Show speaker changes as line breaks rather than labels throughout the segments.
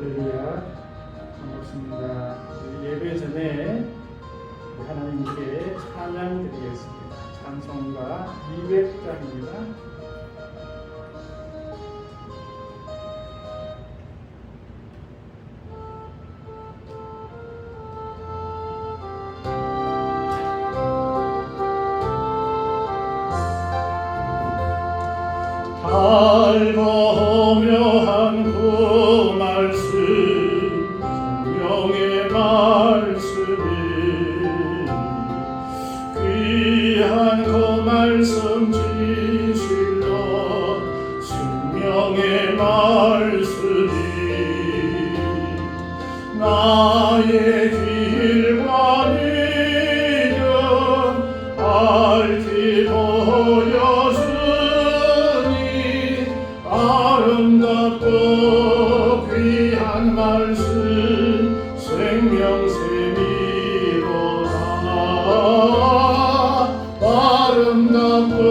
할렐루야, 반갑습니다. 예배 전에 하나님께 찬양 드리겠습니다. 찬송가 200장입니다. 달보묘한 그 말씀, 성령의 말씀이 귀한 그 말씀 진실로 생명의 말씀이 나의 길과 믿음 밝히 보여주 아름답고 귀한 말씀 생명샘이로다. 아름답고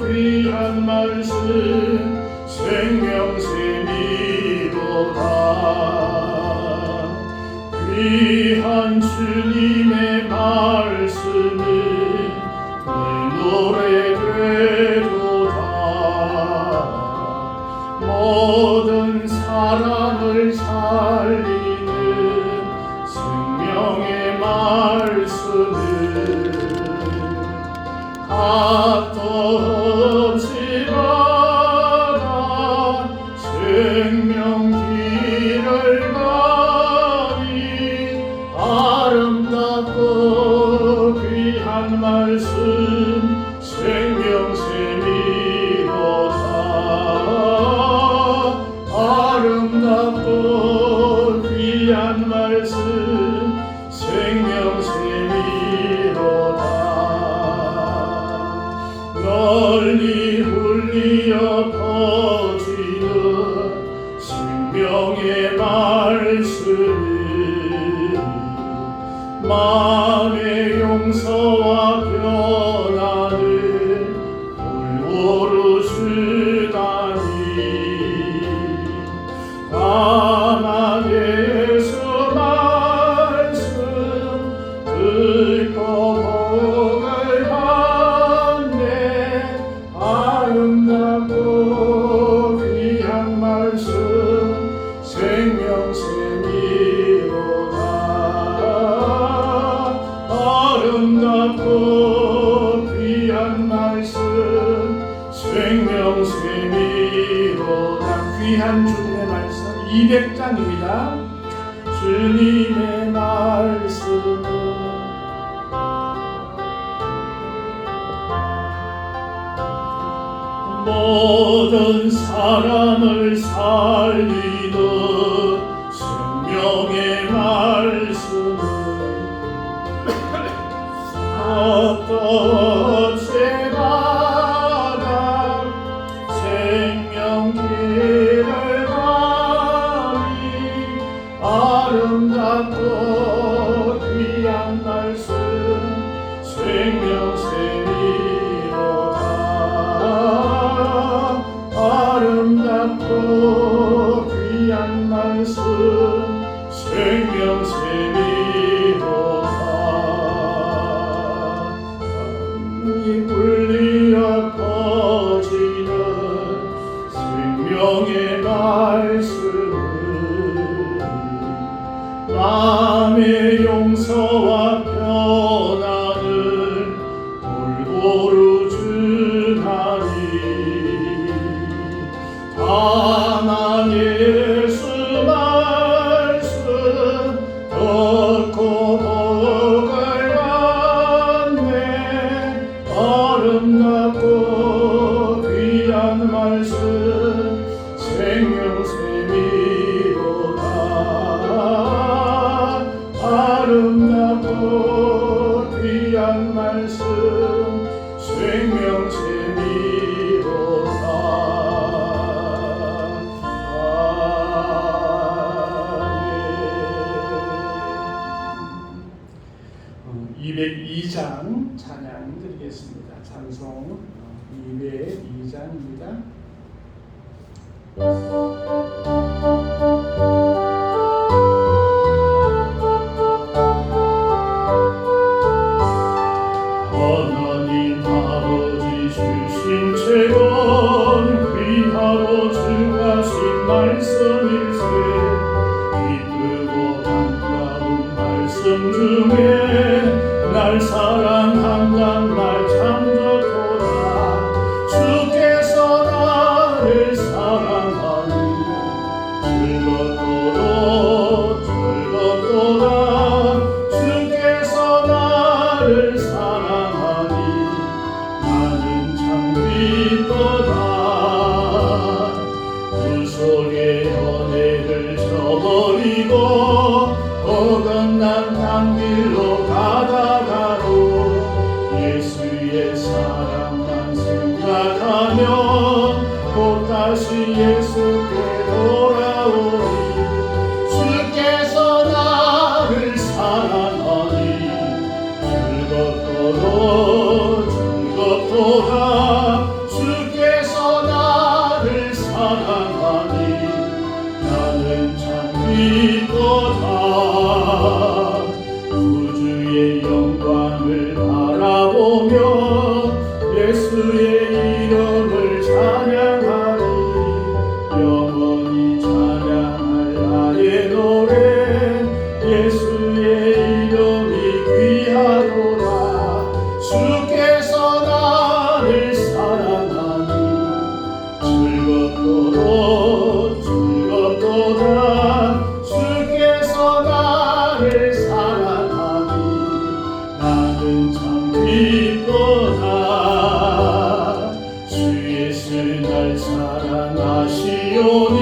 귀한 말씀 생명샘이로다. 귀한 주님의 말씀은 내 노래 되도다. 모든 사람을 살리는 생명의 말씀은 값도 없이 받아 생명길을 가니 아름답고 귀한 말씀 생명샘이로다. 아름답고 귀한 말씀 생명샘이로다. 널리 울리어 퍼지는 생명의 말씀은 마음의 용서와 변화를 골고루 주다니 다만 예수 말씀 듣고 복을 받네. 아름답고 귀한 말씀 생명샘이로다. 아름답고 귀한 말씀 생명샘이로다. 귀한 주님의 말씀 200장입니다. 주님의 말씀은 모든 사람을 살리는 생명의 말씀은 값도 없이 받아 생명길을 아름답고 귀한 말씀 생명샘이로다. 아름답고 귀한 말씀 생명샘이로다. 땅이 울리어 퍼지는 생명의 말씀은 마음의 용서와 변화를 골고루 주다니 다만 예수 말씀 듣고 복을 받네. 아름답고 귀한 말씀 생명샘이로다. 아름답고 귀한 말씀 생명샘이로다. 202장 찬양 드리겠습니다. 찬송 202장입니다. 말씀 중에 날 사랑한단 말 참 좋도다. 주께서 나를 사랑하니 즐겁도다. 주께서 나를 사랑하니 나는 참 기쁘다. 그 속에 연애를 저버리고 어긋난 땅길로 가다가도 예수의 사랑만 생각하며 곧 다시 예수께 돌아오리. 주께서 나를 사랑하니 즐겁도다. 주께서 나를 사랑하니 나는 참 기쁘다. 구주의 영광을 바라보며 예수의 이름을 찬양하리. 영원히 찬양할 나의 노래 예수의 이름이 귀하도다. 주께서 나를 사랑하니 즐겁도다. 주께서 나를 사랑하니 나는 참 기쁘다. 주 예수 날 사랑하시오니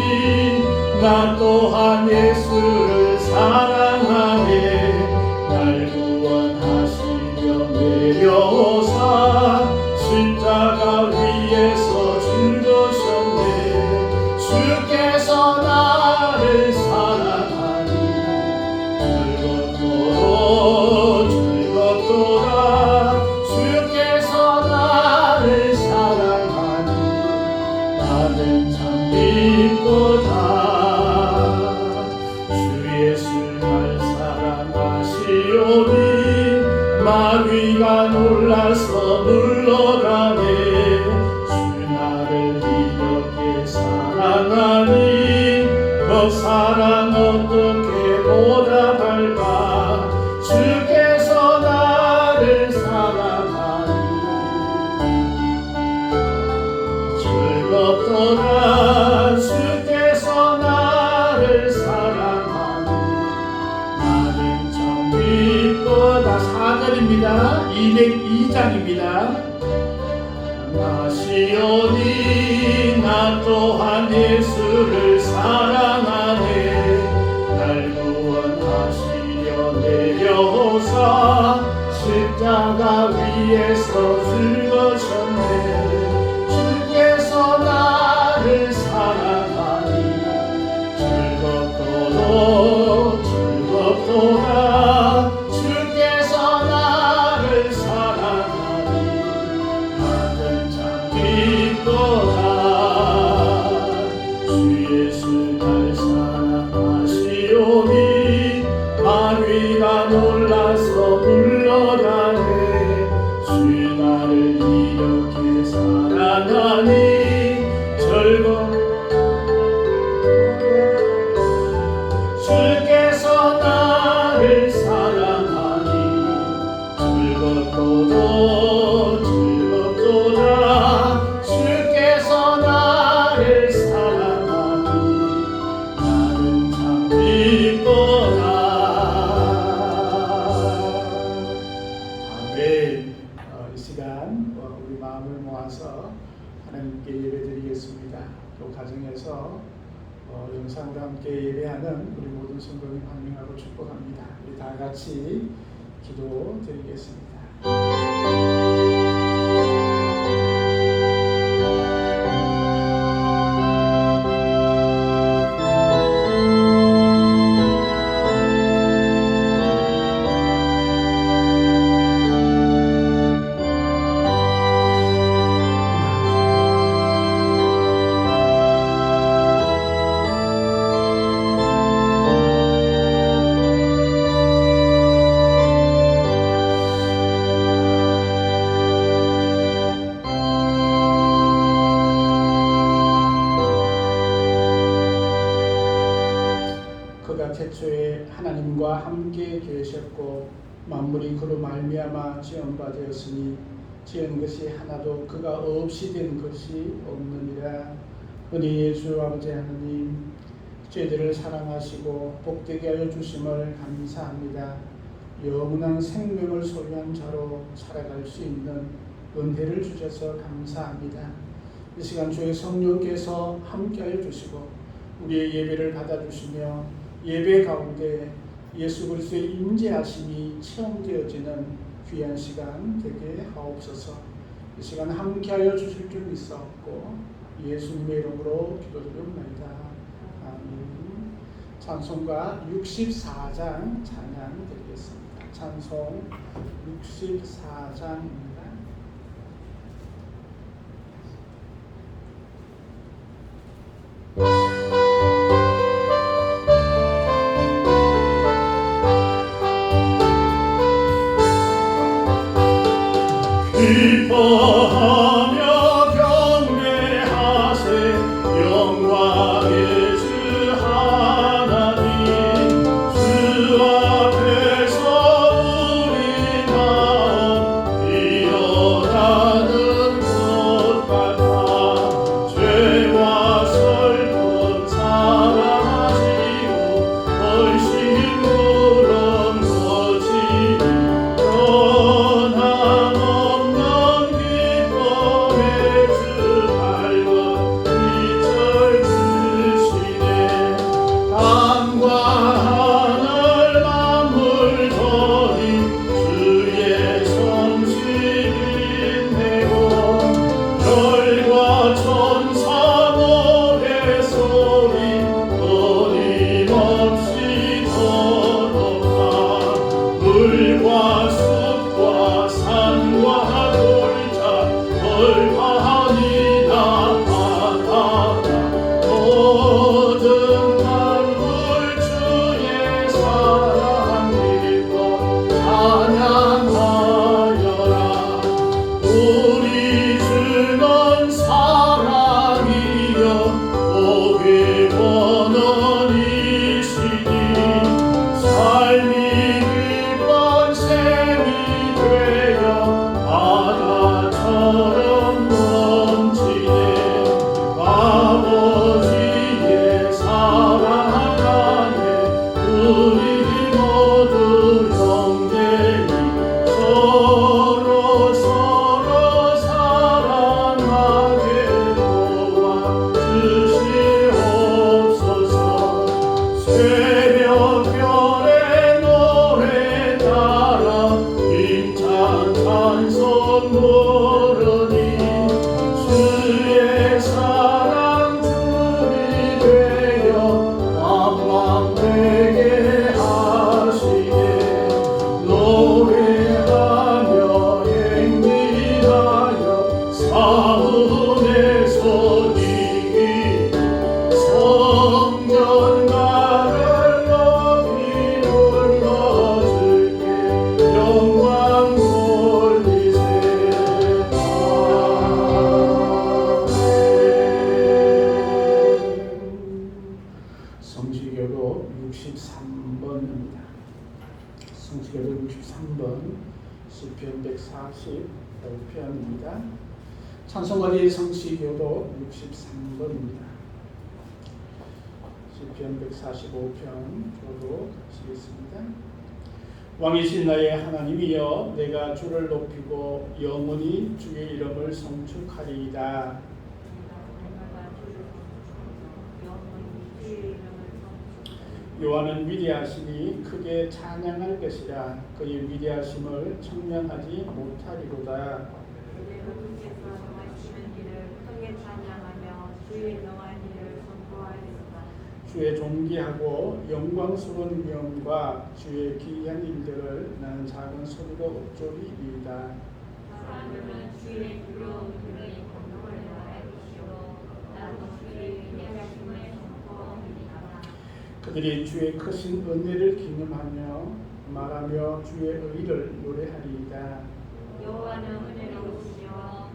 나 또한 예수를 사랑하네. 날 구원하시려 내려오사 십자가 위에서 죽으셨네. 주께서 나를 사랑하니 즐겁도다. 주께서 나를 사랑하니 나는 참 기쁘다. 주 예수 날 사랑하시오니 마귀가 놀라서 물러가네. 주 나를 이렇게 사랑하니 그 사랑 어떻게 보답할까. 주께서 나를 사랑하니 즐겁도다. 주께서 나를 사랑하니 나는 참 기쁘다. 4절입니다. 202장입니다. 나시오니 나 또한 예수를 사랑하네. 날 구원하시려 내려오사 십자가 위에서 죽으셨네. 주께서 나를 사랑하니 즐겁도다. 주께서 나를 사랑하니 나는 참 기쁘다. 주 예수 날 사랑하시오니 마귀가 놀라서 물러가네. 주 나를 이렇게 사랑하니 주께서 나를 사랑하니 즐겁도다. 주께서 나를 사랑하니 나는 참 기쁘다. 아멘. 이 시간 우리 마음을 모아서 하나님께 예배드리겠습니다. 또 가정에서 영상으로 함께 예배하는 우리 모든 성도님 환영하고 축복합니다. 우리 다 같이 기도 드리겠습니다. 애초에 하나님과 함께 계셨고 만물이 그로 말미암아 지은 바 되었으니 지은 것이 하나도 그가 없이 된 것이 없느니라. 은혜의 주 아버지 하나님, 죄들을 사랑하시고 복되게 하여 주심을 감사합니다. 영원한 생명을 소유한 자로 살아갈 수 있는 은혜를 주셔서 감사합니다. 이 시간 주의 성령께서 함께하여 주시고 우리의 예배를 받아주시며 예배 가운데 예수 그리스도의 임재하심이 체험되어지는 귀한 시간 되게 하옵소서. 이 시간 함께하여 주실 줄 믿사옵고 예수님의 이름으로 기도드리옵나이다. 아멘. 찬송가 64장 찬양 드리겠습니다. 찬송 64장입니다.
기뻐하며 경배하세 영광의 주 하나님 주 앞에서 우리 마음 피어나는 것 같아 죄와 슬픔 사랑하시고 훨씬 그런 것이 물과 숲과 산과 돌자 벌판이나 바다나 모든 만물 주의 사랑 믿고 찬양하여라. 우리 주는 사랑이여 복의 원원이시니 삶이 바다처럼 넘치네. 아버지의 사랑 안에 우리 모두 영원히 서로 사랑하게 도와주시옵소서. 새벽별의 노래 따라 힘찬 찬송 부르니 주의 사랑 주리 되어 만망되게 하시네. 노래하며 행진하여 싸움에서 이기고 성전가를 높이 불러줄게. 영광 돌리세.
성시교도 63번입니다. 성시교도 63번 시편 145편입니다. 찬송가의 성시교도 63번입니다. 시편 145편 교독하시겠습니다. 왕이신 나의 하나님이여, 내가 주를 높이고 영원히 주의 이름을 성축하리이다. 여호와는 위대하시니 크게 찬양할 것이라. 그의 위대하심을 청량하지 못하리로다. 주의 존귀하고 영광스러운 명과 주의 기이한 일들을 나는 작은 소리로 읊조리이다.
사람들은 주의 두려운 그의 공동을 알아주시오. 나도 주의 위대하심을 선포하리이다.
그들이 주의 크신 은혜를 기념하며 말하며 주의 의를 노래하리이다.
여호와는 은혜로우시며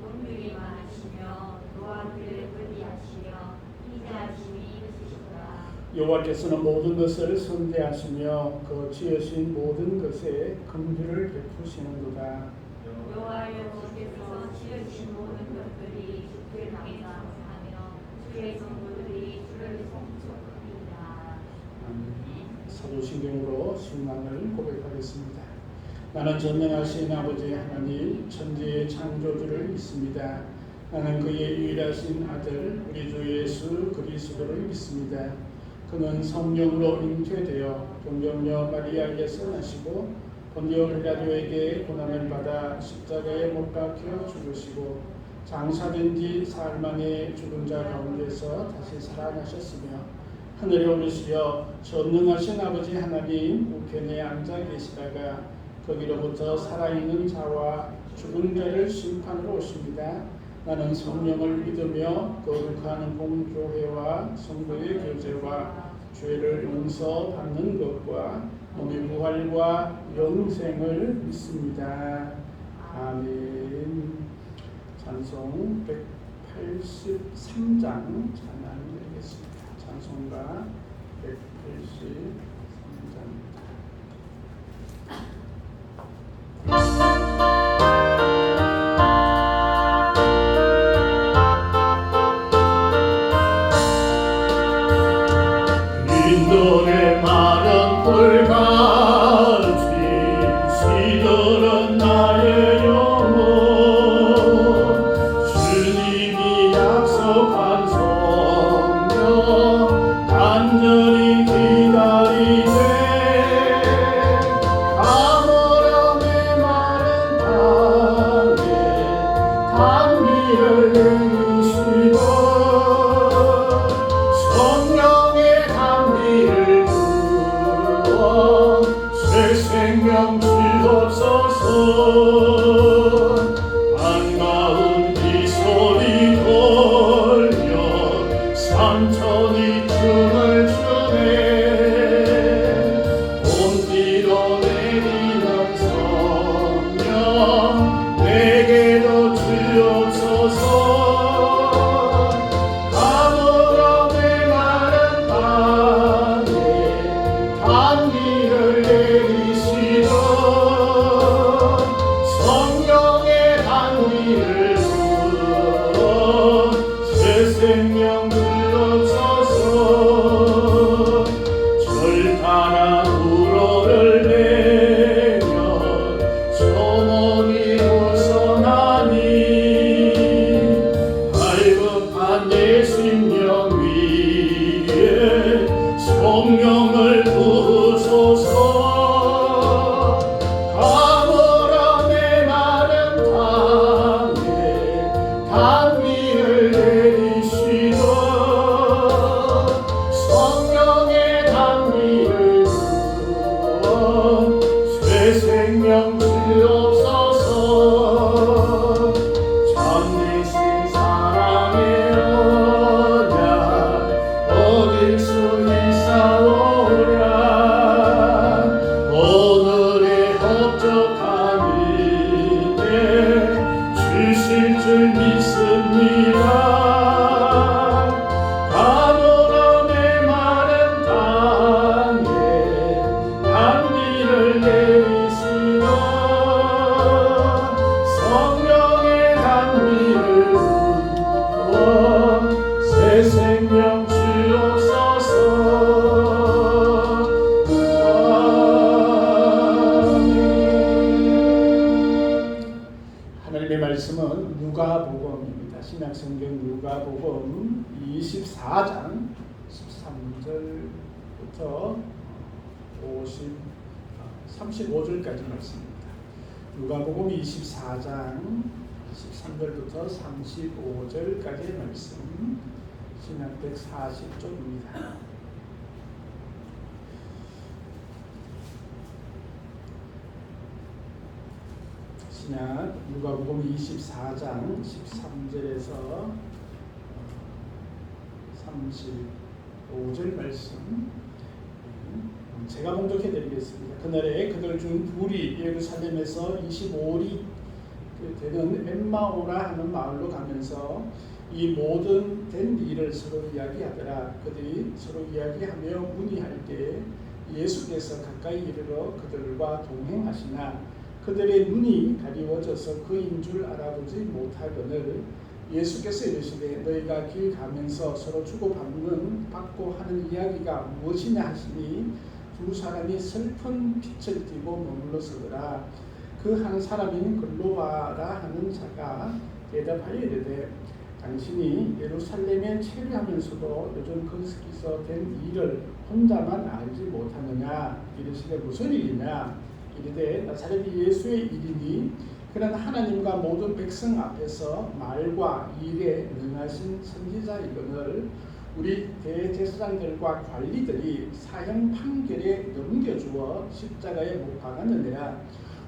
긍휼이 많으시며 노하기를 의리하시며 인자하심이 있으시도다.
여호와께서는 모든 것을 선대하시며 그 지으신 모든 것에 긍휼을 베푸시는도다.
여호와께서 지으신 모든 것들이 주께 감사하며 주의 성도들이 주를 송축하리이다.
사도신경으로 신앙을 고백하겠습니다. 나는 전능하신 아버지 하나님 천지의 창조주를 믿습니다. 나는 그의 유일하신 아들 우리 주 예수 그리스도를 믿습니다. 그는 성령으로 잉태되어 동정녀 마리아에게서 나시고 본디오 빌라도에게 고난을 받아 십자가에 못 박혀 죽으시고 장사된 뒤 사흘 만에 죽은 자 가운데서 다시 살아나셨으며 하늘에 오르시어 전능하신 아버지 하나님 우편에 앉아 계시다가 거기로부터 살아있는 자와 죽은 자를 심판으로 오십니다. 나는 성령을 믿으며 거룩한 공교회와 성도의 교제와 죄를 용서받는 것과 몸의 부활과 영생을 믿습니다. 아멘. 찬송 183장 찬양 드리겠습니다. 찬송가 183장입니다.
인도의 마른 돌같이 시들은 나의 영혼 주님이 약속한 성령 간절히 기다리네 가물함의 마른 땅에 단비를 내리시고 성령의 단비를 부어 새 생명 주옵소서 반가운 이 소리 돌려 삼천이 춤을 추네 온기로 내리는 성령 내게도 주옵소서 가물함의 마른 땅에 단비를 내리시고 성령의 단비를 부어 새 생명 주옵소서 절단한 우러를 내며 소문이 우선하니 발급한 내 심령 위에 성령을 부으소서 가물함의 마른 땅에 단비를 내리시고 성령의 단비를 부어 새 생명 주옵소서 참되신 사랑의 언약 얻을 수 있사오랴 오늘의 헛적한 일에 주실 줄 믿습니다 가물함의 마른 땅에 단비를 내리시고 성령의 단비를 부어 새 생명 주옵소서 아멘.
하나님의 말씀은 누가복음입니다. 신약성경 누가복음 24장 13절부터 35절까지 말씀입니다. 누가복음 24장 13절부터 35절까지의 말씀 신약 140쪽입니다. 신약 누가복음 24장 13절에서 35절 말씀 제가 봉독해 드리겠습니다. 그날에 그들 중 둘이 예루살렘에서 25리 되는 엠마오라 하는 마을로 가면서 이 모든 된 일을 서로 이야기하더라. 그들이 서로 이야기하며 문의할 때 예수께서 가까이 이르러 그들과 동행하시나 그들의 눈이 가리워져서 그인 줄 알아보지 못하거늘 예수께서 이르시되 너희가 길 가면서 서로 받고 하는 이야기가 무엇이냐 하시니 두 사람이 슬픈 빛을 띠고 머물러 서더라. 그 한 사람인 글로바라 하는 자가 대답하여 이르되 당신이 예루살렘에 체류하면서도 요즘 거기서 된 일을 혼자만 알지 못하느냐. 이르시되 무슨 일이냐. 이르되 나사렛 예수의 일이니 그는 하나님과 모든 백성 앞에서 말과 일에 능하신 선지자이거늘 우리 대제사장들과 관리들이 사형 판결에 넘겨주어 십자가에 못 박았느니라.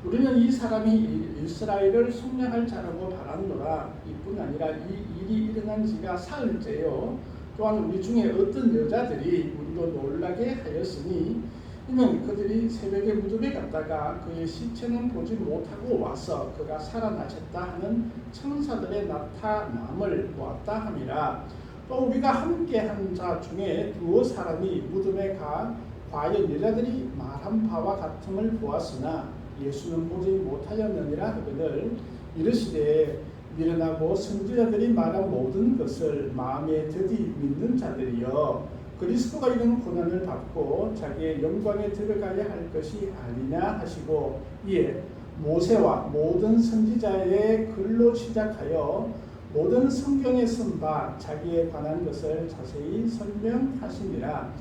우리는 이 사람이 이스라엘을 속량할 자라고 바랐노라. 이뿐 아니라 이 일이 일어난 지가 사흘째요. 또한 우리 중에 어떤 여자들이 우리도 놀라게 하였으니 이는 그들이 새벽에 무덤에 갔다가 그의 시체는 보지 못하고 와서 그가 살아나셨다 하는 천사들의 나타남을 보았다 함이라. 또 우리가 함께한 자 중에 두어 사람이 무덤에 가 과연 여자들이 말한 바와 같음을 보았으나 예수는 보지 못하였느니라 하거늘 이르시되 미련하고 선지자들이 말한 모든 것을 마음에 더디 믿는 자들이여 그리스도가 이런 고난을 받고 자기의 영광에 들어가야 할 것이 아니냐 하시고 이에 모세와 모든 선지자의 글로 시작하여 모든 성경에 쓴 바 자기에 관한 것을 자세히 설명하시니라.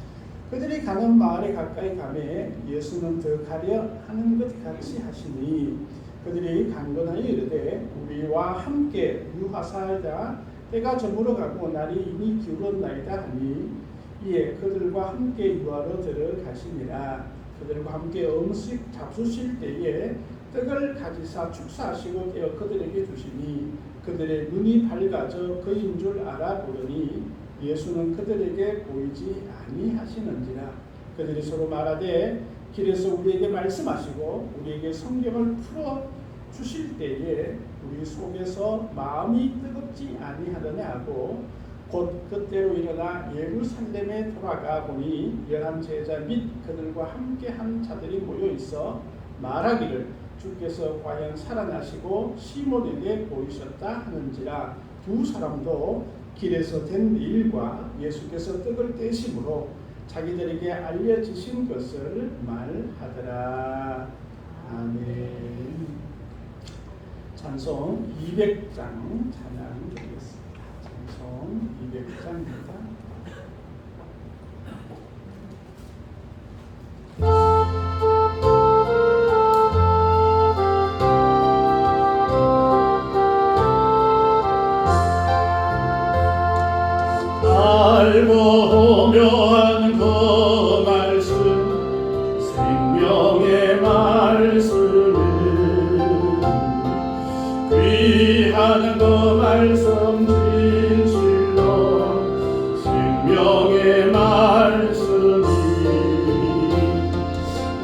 그들이 가는 마을에 가까이 가매 예수는 더 가려 하는 것 같이 하시니 그들이 강건하여 이르되 우리와 함께 유하사하자 때가 저물어 가고 날이 이미 기울었나이다 하니 이에 그들과 함께 유하로 들어가시니라. 그들과 함께 음식 잡수실 때에 떡을 가지사 축사하시고 떼어 그들에게 주시니 그들의 눈이 밝아져 그인 줄 알아보더니 예수는 그들에게 보이지 아니하시는지라. 그들이 서로 말하되 길에서 우리에게 말씀하시고 우리에게 성경을 풀어 주실 때에 우리 속에서 마음이 뜨겁지 아니하더냐 하고 곧 그때로 일어나 예루살렘에 돌아가 보니 11 제자 및 그들과 함께한 자들이 모여 있어 말하기를 주께서 과연 살아나시고 시몬에게 보이셨다 하는지라. 두 사람도 길에서 된 일과 예수께서 떡을 떼심으로 자기들에게 알려지신 것을 말하더라. 아멘. 찬송 200장 찬양 드리겠습니다. 찬송 200장입니다.
알고 묘한 그 말씀 생명의 말씀은 귀한 그 말씀 진실로 생명의 말씀이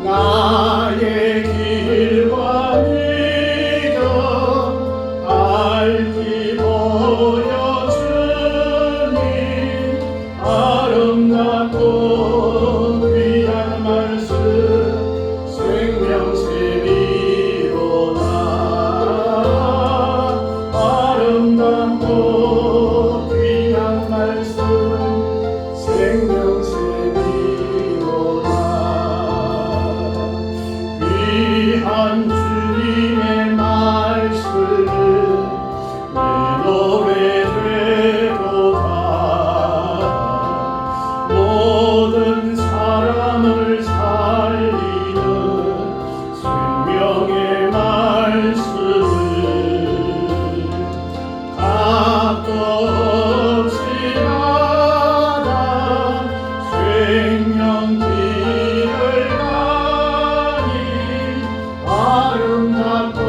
나의 길과 믿어 알기 보여주니 아름답고 귀한 말씀 생명샘이로다. 아름답고 귀한 말씀 생명샘이로다. 귀한 주님의 말씀은 내 노래 되도다. 모든 사람을 살리는 생명의 말씀을 값도 없이 받아 생명길을 가니 아름답고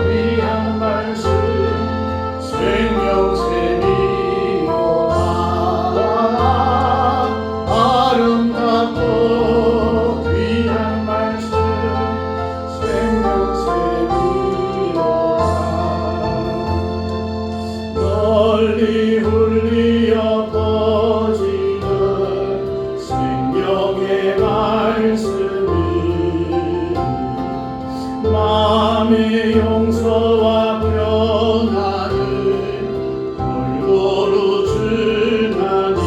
귀한 말씀 생명샘이로다. 아름답고 귀한 말씀 생명샘이로다. 널 마음의 용서와 평안을 골고루 주나니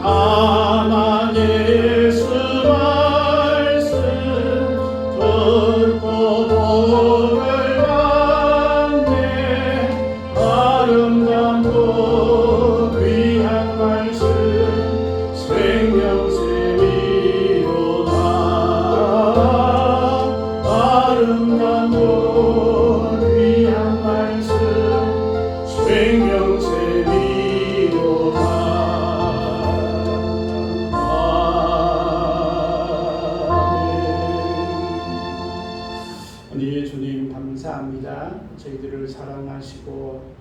다만 예수 말씀 듣고 복을 받네 아름답고 귀한 말씀 생명샘이로다 아름답고 귀한 말씀 생명샘이로다
우리 주님 감사합니다. 저희들을 사랑하시고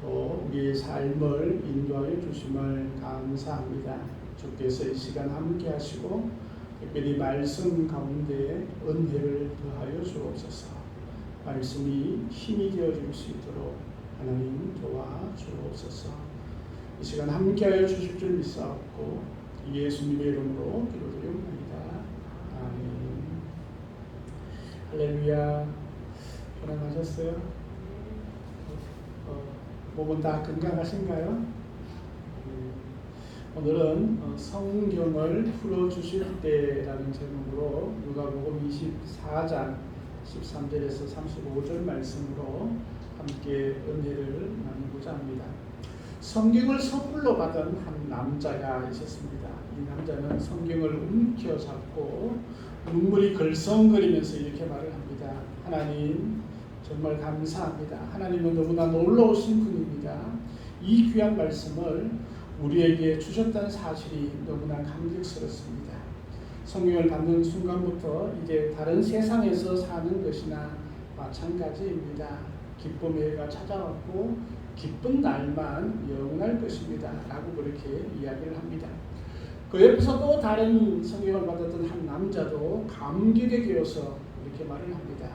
또 우리의 삶을 인도하여 주심을 감사합니다. 주께서 이 시간 함께 하시고 특별히 말씀 가운데 은혜를 더하여 주옵소서. 말씀이 힘이 되어줄 수 있도록 하나님 도와주옵소서. 이 시간 함께하여 주실 줄 믿사옵고 예수님의 이름으로 기도드립니다. 아멘. 할렐루야. 편안하셨어요? 몸은 다 건강하신가요? 오늘은 성경을 풀어주실 때라는 제목으로 누가복음 24장 13절에서 35절 말씀으로 함께 은혜를 나누고자 합니다. 성경을 선물로 받은 한 남자가 있었습니다. 이 남자는 성경을 움켜잡고 눈물이 글썽거리면서 이렇게 말을 합니다. 하나님 정말 감사합니다. 하나님은 너무나 놀라우신 분입니다. 이 귀한 말씀을 우리에게 주셨다는 사실이 너무나 감격스럽습니다. 성경을 받는 순간부터 이제 다른 세상에서 사는 것이나 마찬가지입니다. 기쁨의 해가 찾아왔고 기쁜 날만 영원할 것입니다. 라고 그렇게 이야기를 합니다. 그 옆에서 또 다른 성경을 받았던 한 남자도 감격에 겨워서 이렇게 말을 합니다.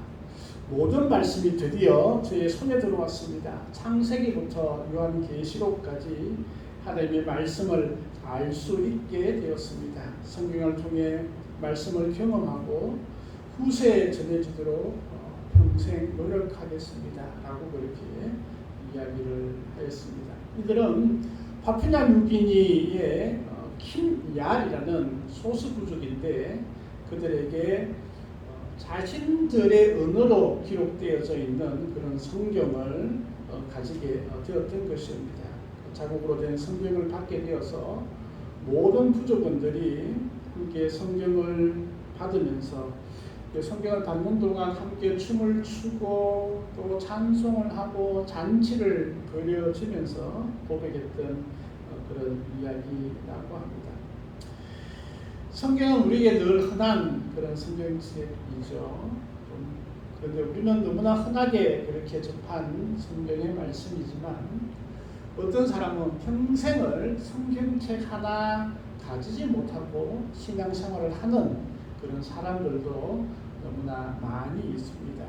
모든 말씀이 드디어 저의 손에 들어왔습니다. 창세기부터 요한계시록까지 하나님의 말씀을 알 수 있게 되었습니다. 성경을 통해 말씀을 경험하고 후세에 전해지도록 평생 노력하겠습니다. 라고 그렇게 이야기를 하였습니다. 이들은 파푸아 뉴기니의 킨얄이라는 소수부족인데 그들에게 자신들의 언어로 기록되어져 있는 그런 성경을 가지게 되었던 것입니다. 자국으로 된 성경을 받게 되어서 모든 부족원들이 함께 성경을 받으면서 성경을 받는 동안 함께 춤을 추고 또 찬송을 하고 잔치를 벌여지면서 고백했던 그런 이야기라고 합니다. 성경은 우리에게 늘 흔한 그런 성경책이죠. 그런데 우리는 너무나 흔하게 그렇게 접한 성경의 말씀이지만 어떤 사람은 평생을 성경책 하나 가지지 못하고 신앙생활을 하는 그런 사람들도 너무나 많이 있습니다.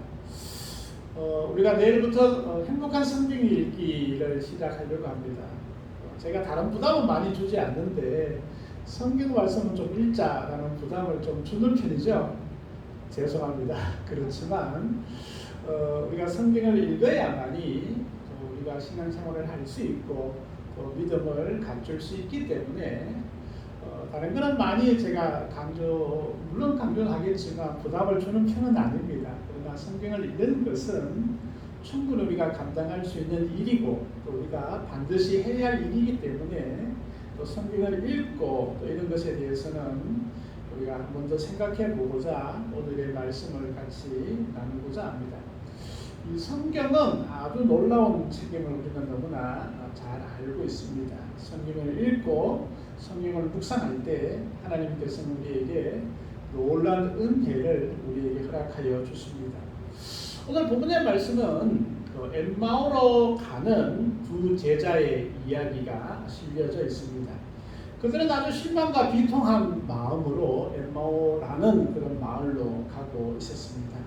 우리가 내일부터 행복한 성경 읽기를 시작하려고 합니다. 제가 다른 부담은 많이 주지 않는데 성경 말씀은 좀 읽자라는 부담을 좀 주는 편이죠. 죄송합니다. 그렇지만 우리가 성경을 읽어야만이 우리가 신앙생활을 할 수 있고 또 믿음을 갖출 수 있기 때문에 다른 거는 많이 제가 물론 강조는 하겠지만 부담을 주는 편은 아닙니다. 그러나 성경을 읽는 것은 충분히 우리가 감당할 수 있는 일이고 또 우리가 반드시 해야 할 일이기 때문에 또 성경을 읽고 또 이런 것에 대해서는 우리가 한 번 더 생각해 보고자 오늘의 말씀을 같이 나누고자 합니다. 이 성경은 아주 놀라운 책임을 우리는 너무나 잘 알고 있습니다. 성경을 읽고 성경을 묵상할 때 하나님께서는 우리에게 놀라운 은혜를 우리에게 허락하여 주십니다. 오늘 본문의 말씀은 엠마오로 가는 두 제자의 이야기가 실려져 있습니다. 그들은 아주 실망과 비통한 마음으로 엠마오라는 그런 마을로 가고 있었습니다.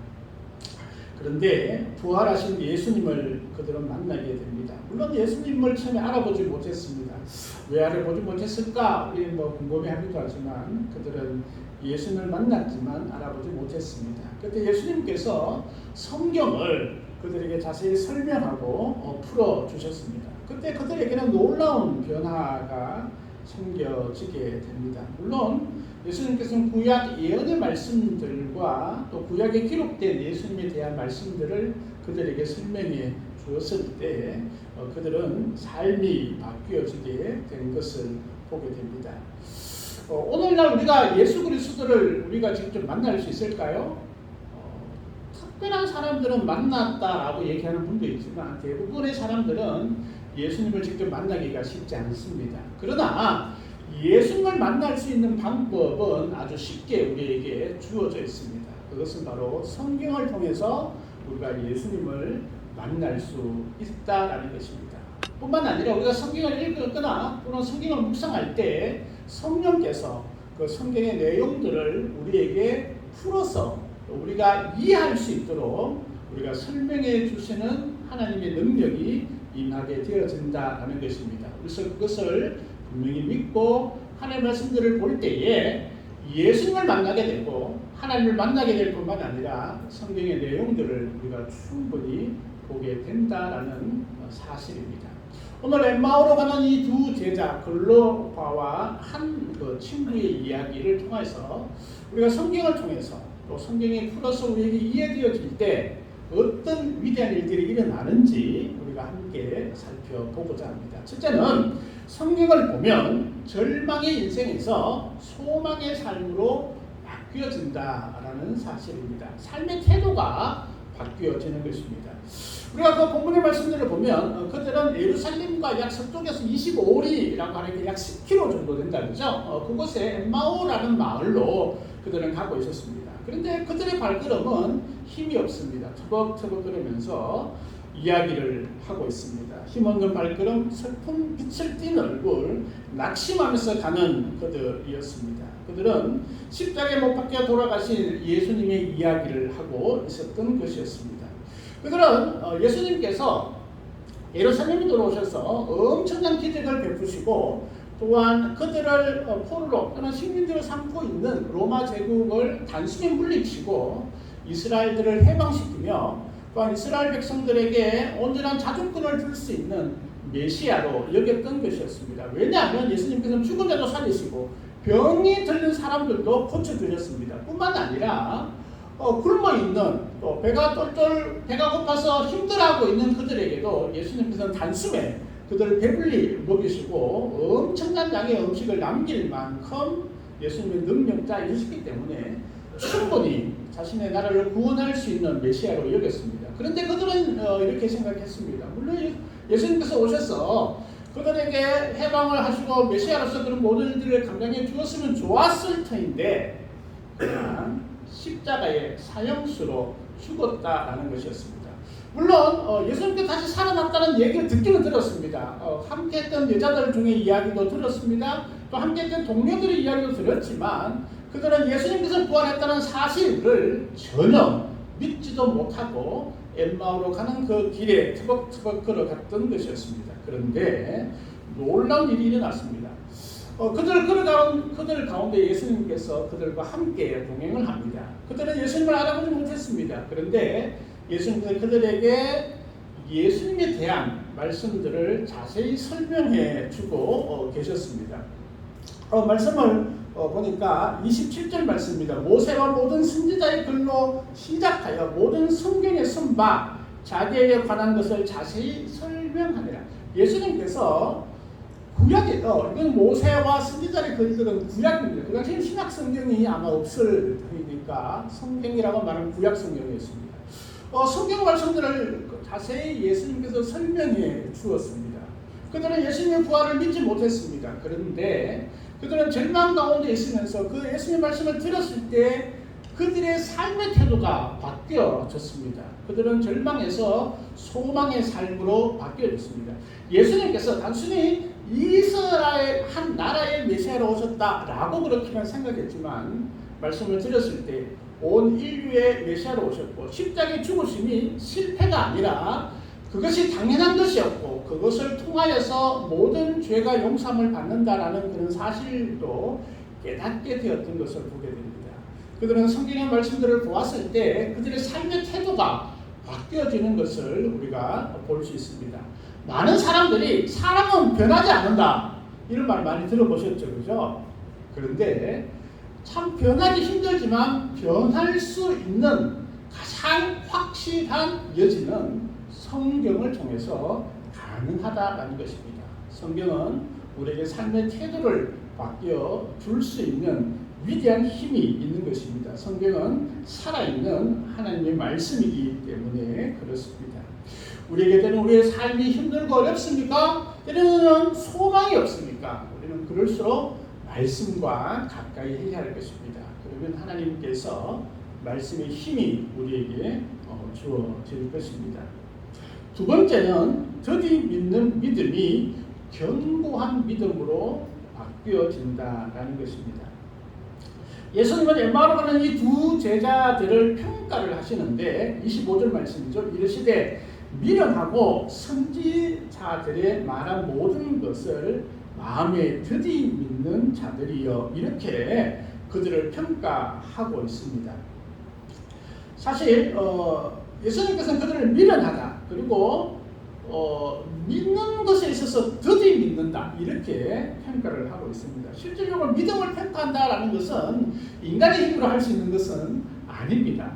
그런데 부활하신 예수님을 그들은 만나게 됩니다. 물론 예수님을 처음에 알아보지 못했습니다. 왜 알아보지 못했을까? 우리 궁금해하기도 하지만 그들은 예수님을 만났지만 알아보지 못했습니다. 그때 예수님께서 성경을 그들에게 자세히 설명하고 풀어주셨습니다. 그때 그들에게는 놀라운 변화가 생겨지게 됩니다. 물론 예수님께서는 구약 예언의 말씀들과 또 구약에 기록된 예수님에 대한 말씀들을 그들에게 설명해 주었을 때 그들은 삶이 바뀌어지게 된 것을 보게 됩니다. 오늘날 우리가 예수 그리스도를 우리가 직접 만날 수 있을까요? 특별한 사람들은 만났다라고 얘기하는 분도 있지만 대부분의 사람들은 예수님을 직접 만나기가 쉽지 않습니다. 그러나 예수님을 만날 수 있는 방법은 아주 쉽게 우리에게 주어져 있습니다. 그것은 바로 성경을 통해서 우리가 예수님을 만날 수 있다라는 것입니다. 뿐만 아니라 우리가 성경을 읽거나 또는 성경을 묵상할 때 성령께서 그 성경의 내용들을 우리에게 풀어서 우리가 이해할 수 있도록 우리가 설명해 주시는 하나님의 능력이 임하게 되어진다는 것입니다. 그래서 그것을 분명히 믿고 하나님의 말씀들을 볼 때에 예수님을 만나게 되고 하나님을 만나게 될 뿐만 아니라 성경의 내용들을 우리가 충분히 보게 된다라는 사실입니다. 오늘 엠마오로 가는 이 두 제자 글로바와 한 그 친구의 이야기를 통해서 우리가 성경을 통해서 또 성경이 풀어서 우리에게 이해되어질 때 어떤 위대한 일들이 일어나는지 우리가 함께 살펴보고자 합니다. 첫째는 성경을 보면 절망의 인생에서 소망의 삶으로 바뀌어진다라는 사실입니다. 삶의 태도가 바뀌어지는 것입니다. 우리가 그 본문의 말씀들을 보면 그들은 예루살렘과 약 서쪽에서 25리라고 하는 게 약 10km 정도 된다 그죠? 그곳에 엠마오라는 마을로 그들은 가고 있었습니다. 그런데 그들의 발걸음은 힘이 없습니다. 터벅터벅 걸으면서 이야기를 하고 있습니다. 힘없는 발걸음, 슬픈 빛을 띤 얼굴, 낙심하면서 가는 그들이었습니다. 그들은 십자가에 못 박혀 돌아가신 예수님의 이야기를 하고 있었던 것이었습니다. 그들은 예수님께서 예루살렘에 들어오셔서 엄청난 기적을 베푸시고 또한 그들을 포로로 또는 식민지로 삼고 있는 로마 제국을 단숨에 물리치고 이스라엘들을 해방시키며 또한 이스라엘 백성들에게 온전한 자주권을 줄 수 있는 메시아로 여겼던 것이었습니다. 왜냐하면 예수님께서는 죽은 자도 살리시고 병이 들린 사람들도 고쳐주셨습니다. 뿐만 아니라 굶어있는 또 배가 고파서 힘들어하고 있는 그들에게도 예수님께서는 단숨에 그들을 배불리 먹이시고 엄청난 양의 음식을 남길 만큼 예수님의 능력자이시기 때문에 충분히 자신의 나라를 구원할 수 있는 메시아로 여겼습니다. 그런데 그들은 이렇게 생각했습니다. 물론 예수님께서 오셔서 그들에게 해방을 하시고 메시아로서 그런 모든 일들을 감당해 주었으면 좋았을 터인데 그냥 십자가의 사형수로 죽었다라는 것이었습니다. 물론 예수님께서 다시 살아났다는 얘기를 듣기는 들었습니다. 함께했던 여자들 중에 이야기도 들었습니다. 또 함께했던 동료들의 이야기도 들었지만 그들은 예수님께서 부활했다는 사실을 전혀 믿지도 못하고 엠마오로 가는 그 길에 터벅터벅 걸어갔던 것이었습니다. 그런데 놀라운 일이 일어났습니다. 그들 가운데 예수님께서 그들과 함께 동행을 합니다. 그들은 예수님을 알아보지 못했습니다. 그런데 예수님께서 그들에게 예수님에 대한 말씀들을 자세히 설명해 주고 계셨습니다. 말씀을 보니까 27절 말씀입니다. 모세와 모든 선지자의 글로 시작하여 모든 성경에 쓴 바 자기에게 관한 것을 자세히 설명하니라. 예수님께서 구약에 이건 모세와 선지자의 글들은 구약입니다. 그 당시 신약 성경이 아마 없을 테니까 성경이라고 말하는 구약 성경이었습니다. 성경 말씀들을 자세히 예수님께서 설명해 주었습니다. 그들은 예수님의 부활을 믿지 못했습니다. 그런데 그들은 절망 가운데 있으면서 그 예수님의 말씀을 들었을 때 그들의 삶의 태도가 바뀌어졌습니다. 그들은 절망에서 소망의 삶으로 바뀌어졌습니다. 예수님께서 단순히 이스라엘 한 나라의 메시아로 오셨다라고 그렇게만 생각했지만 말씀을 드렸을 때 온 인류의 메시아로 오셨고 십자가의 죽으심이 실패가 아니라 그것이 당연한 것이었고 그것을 통하여서 모든 죄가 용서함을 받는다라는 그런 사실도 깨닫게 되었던 것을 보게 됩니다. 그들은 성경의 말씀들을 보았을 때 그들의 삶의 태도가 바뀌어지는 것을 우리가 볼 수 있습니다. 많은 사람들이 사람은 변하지 않는다 이런 말 많이 들어보셨죠, 그죠? 그런데 참 변하기 힘들지만 변할 수 있는 가장 확실한 여지는 성경을 통해서 가능하다라는 것입니다. 성경은 우리에게 삶의 태도를 바뀌어 줄 수 있는 위대한 힘이 있는 것입니다. 성경은 살아있는 하나님의 말씀이기 때문에 그렇습니다. 우리에게 때는 우리의 삶이 힘들고 어렵습니까? 때로는 소망이 없습니까? 우리는 그럴수록 말씀과 가까이 해야 할 것입니다. 그러면 하나님께서 말씀의 힘이 우리에게 주어질 것입니다. 두 번째는 더디 믿는 믿음이 견고한 믿음으로 바뀌어진다라는 것입니다. 예수님은 엠마오로 가는 이 두 제자들을 평가를 하시는데 25절 말씀이죠. 이르시되 미련하고 선지자들의 말한 모든 것을 마음에 드디 믿는 자들이여 이렇게 그들을 평가하고 있습니다. 사실 예수님께서는 그들을 미련하다 그리고 믿는 것에 있어서 더디 믿는다 이렇게 평가를 하고 있습니다. 실질적으로 믿음을 평가한다라는 것은 인간의 힘으로 할 수 있는 것은 아닙니다.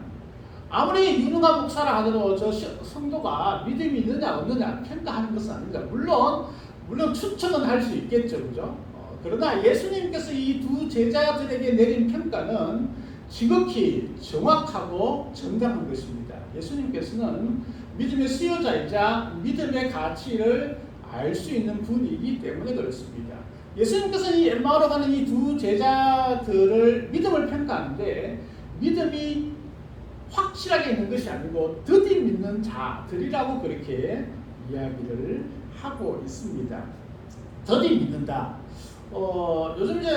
아무리 유능한 목사라 하더라도 저 성도가 믿음이 있느냐 없느냐 평가하는 것은 아닙니다. 물론 추측은 할 수 있겠죠, 그죠? 그러나 예수님께서 이 두 제자들에게 내린 평가는 지극히 정확하고 정당한 것입니다. 예수님께서는 믿음의 수요자이자 믿음의 가치를 알 수 있는 분이기 때문에 그렇습니다. 예수님께서는 이 엠마오로 가는 이 두 제자들을 믿음을 평가하는데 믿음이 확실하게 있는 것이 아니고 더디 믿는 자들이라고 그렇게 이야기를 하고 있습니다. 더디 믿는다. 요즘 이제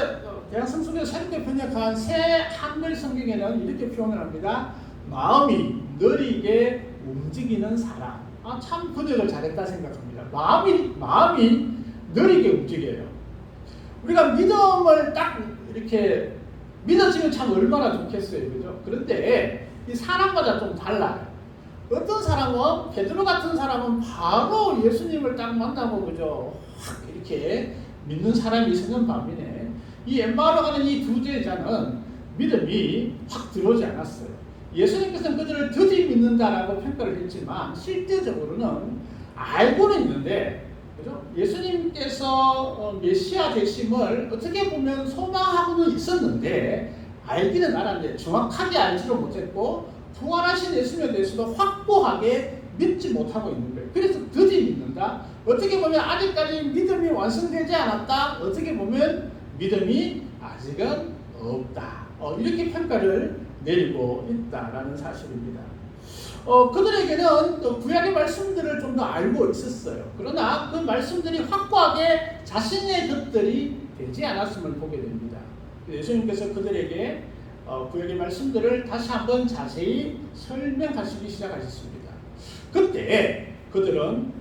대학 성서에서 새롭게 번역한 새 한글 성경에는 이렇게 표현을 합니다. 마음이 느리게 움직이는 사람. 참 번역을 잘했다 생각합니다. 마음이 느리게 움직여요. 우리가 믿음을 딱 이렇게 믿어지면 참 얼마나 좋겠어요, 그죠? 그런데 이 사람마다 좀 달라요. 어떤 사람은 베드로 같은 사람은 바로 예수님을 딱 만나고 그죠? 확 이렇게 믿는 사람이 있는 반면에 이 엠마오로 가는 이 두 제자는 믿음이 확 들어오지 않았어요. 예수님께서는 그들을 더디 믿는다라고 평가를 했지만 실제적으로는 알고는 있는데 그죠? 예수님께서 메시아 되심을 어떻게 보면 소망하고는 있었는데 알기는 알았는데 정확하게 알지도 못했고 부활하신 예수님에 대해서도 확고하게 믿지 못하고 있는 거예요. 그래서 더디 믿는다. 어떻게 보면 아직까지 믿음이 완성되지 않았다. 어떻게 보면 믿음이 아직은 없다. 이렇게 평가를 내리고 있다라는 사실입니다. 그들에게는 또 구약의 말씀들을 좀 더 알고 있었어요. 그러나 그 말씀들이 확고하게 자신의 것들이 되지 않았음을 보게 됩니다. 예수님께서 그들에게 구약의 말씀들을 다시 한번 자세히 설명하시기 시작하셨습니다. 그때 그들은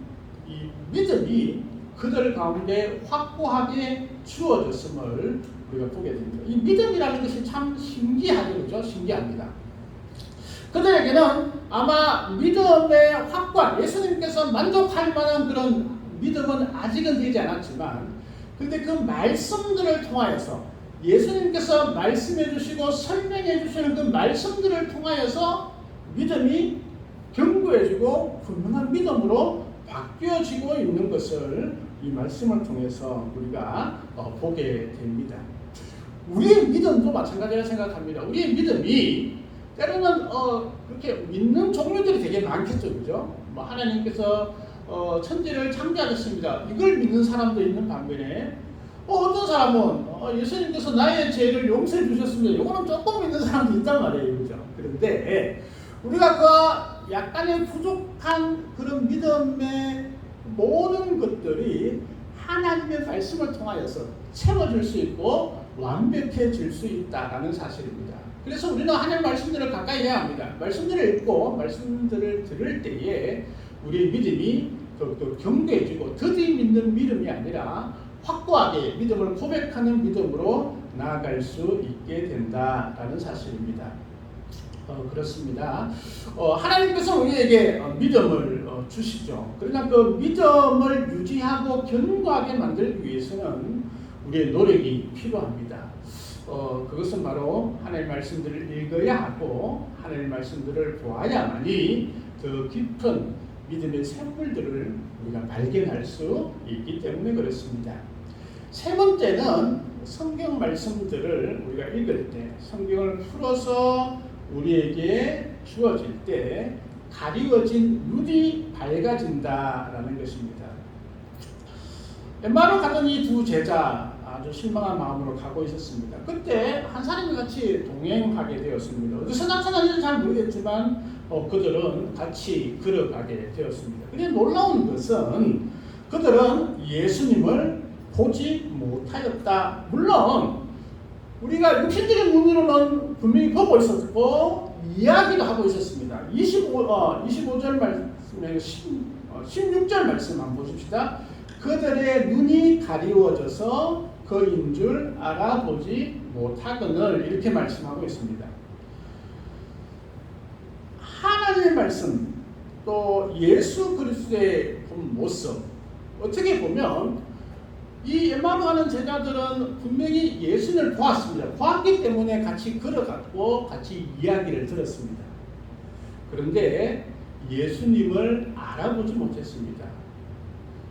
이 믿음이 그들 가운데 확고하게 주어졌음을 우리가 보게 됩니다. 이 믿음이라는 것이 참 신기하죠, 그죠? 신기합니다. 그들에게는 아마 믿음의 확고한 예수님께서 만족할 만한 그런 믿음은 아직은 되지 않았지만, 근데 그 말씀들을 통하여서 예수님께서 말씀해 주시고 설명해 주시는 그 말씀들을 통하여서 믿음이 견고해지고 분명한 믿음으로 바뀌어지고 있는 것을 이 말씀을 통해서 우리가 보게 됩니다. 우리의 믿음도 마찬가지라 생각합니다. 우리의 믿음이 때로는 그렇게 믿는 종류들이 되게 많겠죠, 그죠? 하나님께서 천지를 창조하셨습니다. 이걸 믿는 사람도 있는 반면에 어떤 사람은 예수님께서 나의 죄를 용서해 주셨습니다. 이거는 조금 믿는 사람 사람도 있단 말이에요, 그죠? 그런데 우리가 그 약간의 부족한 그런 믿음의 모든 것들이 하나님의 말씀을 통하여서 채워질 수 있고 완벽해질 수 있다라는 사실입니다. 그래서 우리는 하나님 말씀들을 가까이 해야 합니다. 말씀들을 읽고 말씀들을 들을 때에 우리의 믿음이 더욱더 견고해지고 더디 믿는 믿음이 아니라 확고하게 믿음을 고백하는 믿음으로 나아갈 수 있게 된다라는 사실입니다. 그렇습니다. 하나님께서 우리에게 믿음을 주시죠. 그러나 그 믿음을 유지하고 견고하게 만들기 위해서는 우리의 노력이 필요합니다. 그것은 바로 하나님의 말씀들을 읽어야 하고 하나님의 말씀들을 보아야만이 더 깊은 믿음의 샘물들을 우리가 발견할 수 있기 때문에 그렇습니다. 세 번째는 성경 말씀들을 우리가 읽을 때, 성경을 풀어서 우리에게 주어질 때 가리워진 눈이 밝아진다라는 것입니다. 엠마오로 가던 이 두 제자 아주 실망한 마음으로 가고 있었습니다. 그때 한 사람이 같이 동행하게 되었습니다. 어디서 나타났는지 잘 모르겠지만 그들은 같이 걸어가게 되었습니다. 그런데 놀라운 것은 그들은 예수님을 보지 못하였다. 물론 우리가 육신적인 눈으로는 분명히 보고 있었고 이야기도 하고 있었습니다. 25절 말씀에 16절 말씀 한번 보십시다. 그들의 눈이 가리워져서 그인 줄 알아보지 못하거늘 이렇게 말씀하고 있습니다. 하나님의 말씀 또 예수 그리스도의 모습 어떻게 보면 이 엠마오로 가는 제자들은 분명히 예수님을 보았습니다. 보았기 때문에 같이 걸어갔고 같이 이야기를 들었습니다. 그런데 예수님을 알아보지 못했습니다.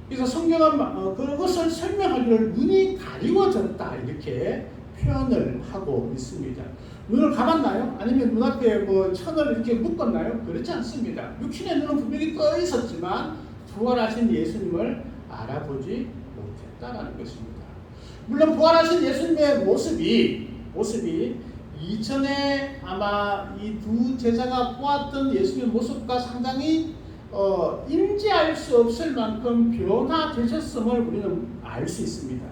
그래서 성경은 그것을 설명하기를 눈이 가리워졌다 이렇게 표현을 하고 있습니다. 눈을 감았나요? 아니면 눈앞에 천을 이렇게 묶었나요? 그렇지 않습니다. 육신의 눈은 분명히 떠 있었지만 부활하신 예수님을 알아보지 못했다라는 것입니다. 물론 부활하신 예수님의 모습이 이전에 아마 이 두 제자가 보았던 예수님의 모습과 상당히 인지할 수 없을 만큼 변화되셨음을 우리는 알 수 있습니다.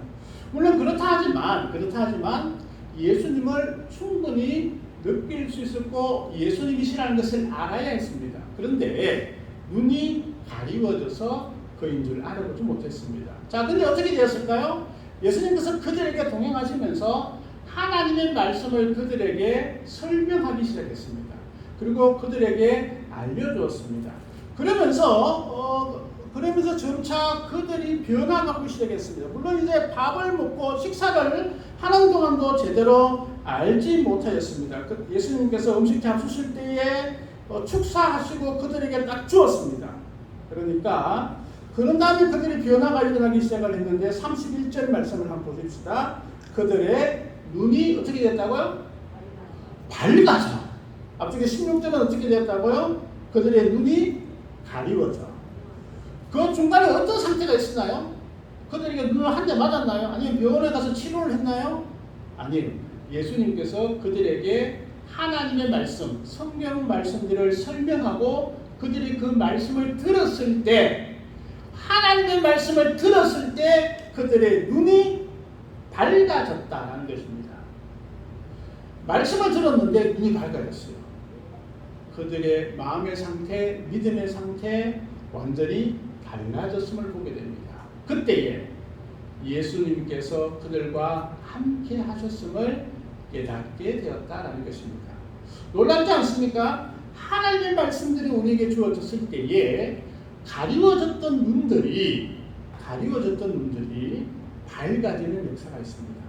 물론 그렇다 하지만 예수님을 충분히 느낄 수 있었고 예수님이시라는 것을 알아야 했습니다. 그런데 눈이 가리워져서 그인 줄 알아보지 못했습니다. 자, 근데 어떻게 되었을까요? 예수님께서 그들에게 동행하시면서 하나님의 말씀을 그들에게 설명하기 시작했습니다. 그리고 그들에게 알려주었습니다. 그러면서 점차 그들이 변화하기 시작했습니다. 물론 이제 밥을 먹고 식사를 하는 동안도 제대로 알지 못하였습니다. 예수님께서 음식 잡수실 때에 축사하시고 그들에게 딱 주었습니다. 그러니까 그런 다음에 그들이 변화가 일어나기 시작을 했는데 31절 말씀을 한번 보십시다. 그들의 눈이 어떻게 됐다고요? 밝아져. 앞쪽에 16절은 어떻게 됐다고요? 그들의 눈이 가리워져. 그 중간에 어떤 상태가 있었나요? 그들에게 눈을 한 대 맞았나요? 아니면 병원에 가서 치료를 했나요? 아니요. 예수님께서 그들에게 하나님의 말씀, 성경 말씀들을 설명하고 그들이 그 말씀을 들었을 때 하나님의 말씀을 들었을 때 그들의 눈이 밝아졌다는 것입니다. 말씀을 들었는데 눈이 밝아졌어요. 그들의 마음의 상태, 믿음의 상태 완전히 달라졌음을 보게 됩니다. 그때에 예수님께서 그들과 함께 하셨음을 깨닫게 되었다는 것입니다. 놀랍지 않습니까? 하나님의 말씀들이 우리에게 주어졌을 때에 가리워졌던 눈들이 밝아지는 역사가 있습니다.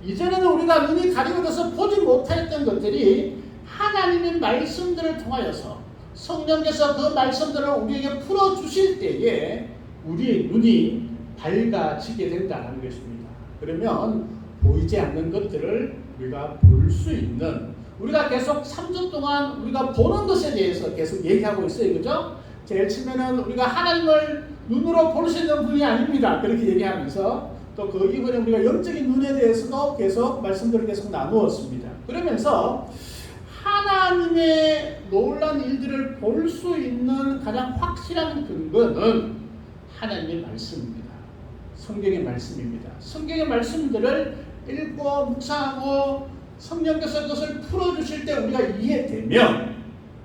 이전에는 우리가 눈이 가리워져서 보지 못했던 것들이 하나님의 말씀들을 통하여서 성령께서 그 말씀들을 우리에게 풀어주실 때에 우리의 눈이 밝아지게 된다는 것입니다. 그러면 보이지 않는 것들을 우리가 볼 수 있는, 우리가 계속 3주 동안 우리가 보는 것에 대해서 계속 얘기하고 있어요. 그죠? 제일 처음에는 우리가 하나님을 눈으로 볼 수 있는 분이 아닙니다. 그렇게 얘기하면서 또 그 이번에 우리가 영적인 눈에 대해서도 계속 말씀들을 계속 나누었습니다. 그러면서 하나님의 놀라운 일들을 볼 수 있는 가장 확실한 근거는 하나님의 말씀입니다. 성경의 말씀입니다. 성경의 말씀들을 읽고 묵상하고 성령께서 그것을 풀어주실 때 우리가 이해되면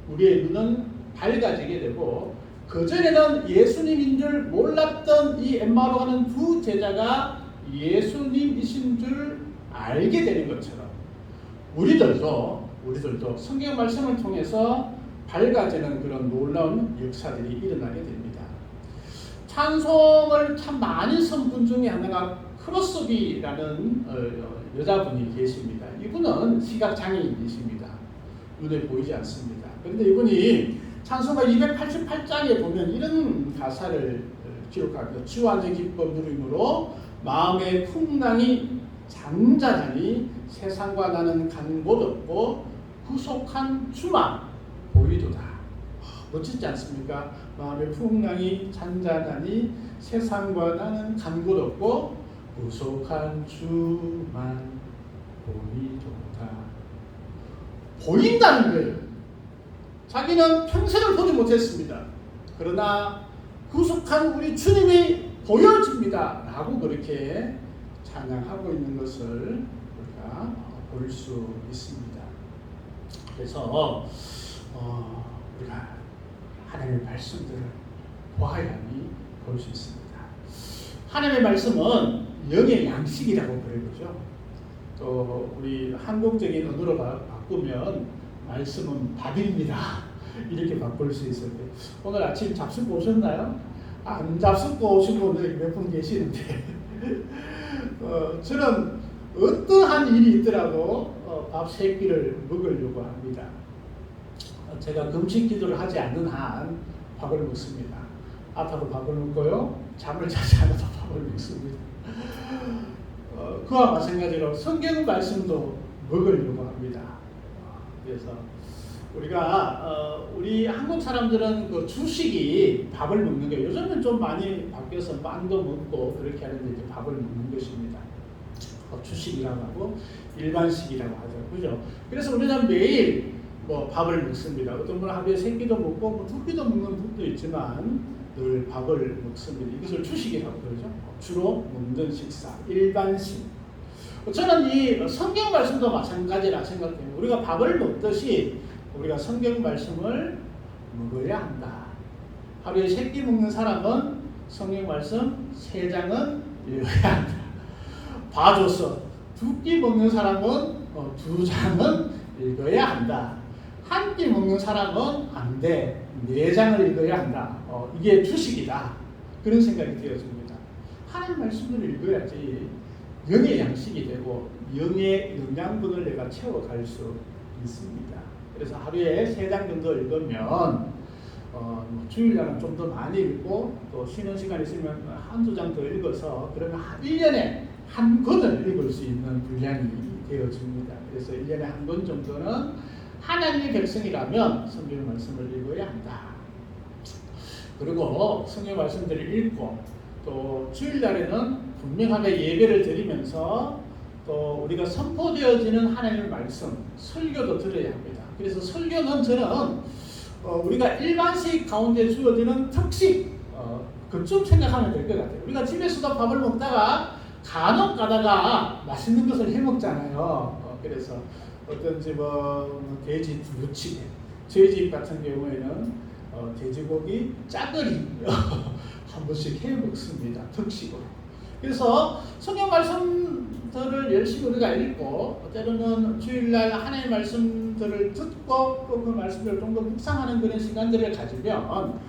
우리의 눈은 밝아지게 되고, 그전에는 예수님인 줄 몰랐던 이 엠마오로 가는 두 제자가 예수님이신 줄 알게 되는 것처럼 우리들도 성경 말씀을 통해서 밝아지는 그런 놀라운 역사들이 일어나게 됩니다. 찬송을 참 많이 선 분 중에 하나가 크로스비라는 여자분이 계십니다. 이분은 시각장애인이십니다. 눈에 보이지 않습니다. 그런데 이분이 찬송가 288장에 보면 이런 가사를 기록합니다. 주 안에 기뻐 누림으로 마음의 풍랑이 잔잔하니 세상과 나는 간 곳 없고 구속한 주만 보이도다. 멋지지 않습니까? 마음의 풍랑이 잔잔하니 세상과 나는 간 곳 없고 구속한 주만 보이도다. 보인다는 거예요. 자기는 평생을 보지 못했습니다. 그러나 구속한 우리 주님이 보여집니다. 라고 그렇게 찬양하고 있는 것을 우리가 볼 수 있습니다. 그래서 우리가 하나님의 말씀들을 보아야만 볼 수 있습니다. 하나님의 말씀은 영의 양식이라고 그러죠. 또 우리 한국적인 언어로 바꾸면 말씀은 밥입니다. 이렇게 바꿀 수 있을 때, 오늘 아침 잡숫고 오셨나요? 안 잡숫고 오신 분들이 몇 분 계시는데 저는 어떠한 일이 있더라도 밥 3끼를 먹으려고 합니다. 제가 금식 기도를 하지 않는 한 밥을 먹습니다. 아파도 밥을 먹고요, 잠을 자지 않아도 밥을 먹습니다. 그와 마찬가지로 성경 말씀도 먹으려고 합니다. 그래서 우리 한국 사람들은 그 주식이 밥을 먹는 거예요. 요즘은 좀 많이 바뀌어서 빵도 먹고 그렇게 하는데 이제 밥을 먹는 것입니다. 주식이라고 하고 일반식이라고 하죠, 그죠? 그래서 우리는 매일 밥을 먹습니다. 어떤 분은 하루에 3끼도 먹고 2끼도 먹는 분도 있지만 늘 밥을 먹습니다. 이것을 주식이라고 그러죠. 주로 먹는 식사, 일반식. 저는 이 성경 말씀도 마찬가지라 생각해요. 우리가 밥을 먹듯이 우리가 성경 말씀을 먹어야 한다. 하루에 3끼 먹는 사람은 성경 말씀 3장은 읽어야 한다. 봐줘서 2끼 먹는 사람은 2장은 읽어야 한다. 1끼 먹는 사람은 안 돼. 4장을 읽어야 한다. 이게 주식이다. 그런 생각이 되어집니다. 하나님 말씀을 읽어야지 영의 양식이 되고 영의 영양분을 내가 채워갈 수 있습니다. 그래서 하루에 3장 정도 읽으면 주일날은 좀 더 많이 읽고 또 쉬는 시간 있으면 1-2장 더 읽어서 그러면 1년에 한 권을 읽을 수 있는 분량이 되어집니다. 그래서 1년에 한 권 정도는 하나님의 백성이라면 성경 말씀을 읽어야 한다. 그리고 성경 말씀들을 읽고 또 주일날에는 분명하게 예배를 드리면서 또 우리가 선포되어지는 하나님의 말씀, 설교도 들어야 합니다. 그래서 설교는 저는 우리가 일반식 가운데 주어지는 특식, 그쯤 생각하면 될 것 같아요. 우리가 집에서도 밥을 먹다가 간혹 가다가 맛있는 것을 해 먹잖아요. 그래서 어떤 집은 돼지 두루치게, 저희 집 같은 경우에는 돼지고기 짜글이 한 번씩 해 먹습니다. 특식으로. 그래서 성경 말씀들을 열심히 우리가 읽고 때로는 주일날 하나님의 말씀들을 듣고 또 그 말씀들을 좀 더 묵상하는 그런 시간들을 가지면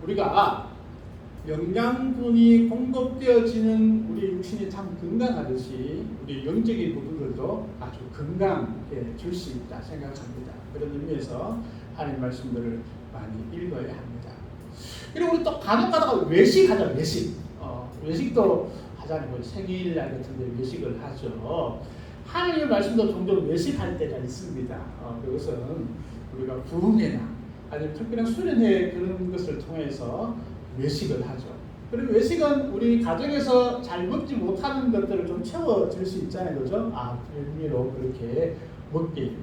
우리가 영양분이 공급되어지는 우리 육신이 참 건강하듯이 우리 영적인 부분들도 아주 건강해 줄 수 있다 생각합니다. 그런 의미에서 하나님 말씀들을 많이 읽어야 합니다. 그리고 우리 또 간혹 가다가 외식하자. 외식도 하잖아요. 생일날 같은 데 외식을 하죠. 하나님의 말씀도 종종 외식할 때가 있습니다. 그것은 우리가 부흥회나 아니면 특별한 수련회 그런 것을 통해서 외식을 하죠. 그리고 외식은 우리 가정에서 잘 먹지 못하는 것들을 좀 채워줄 수 있잖아요. 그죠? 별미로 그렇게 먹게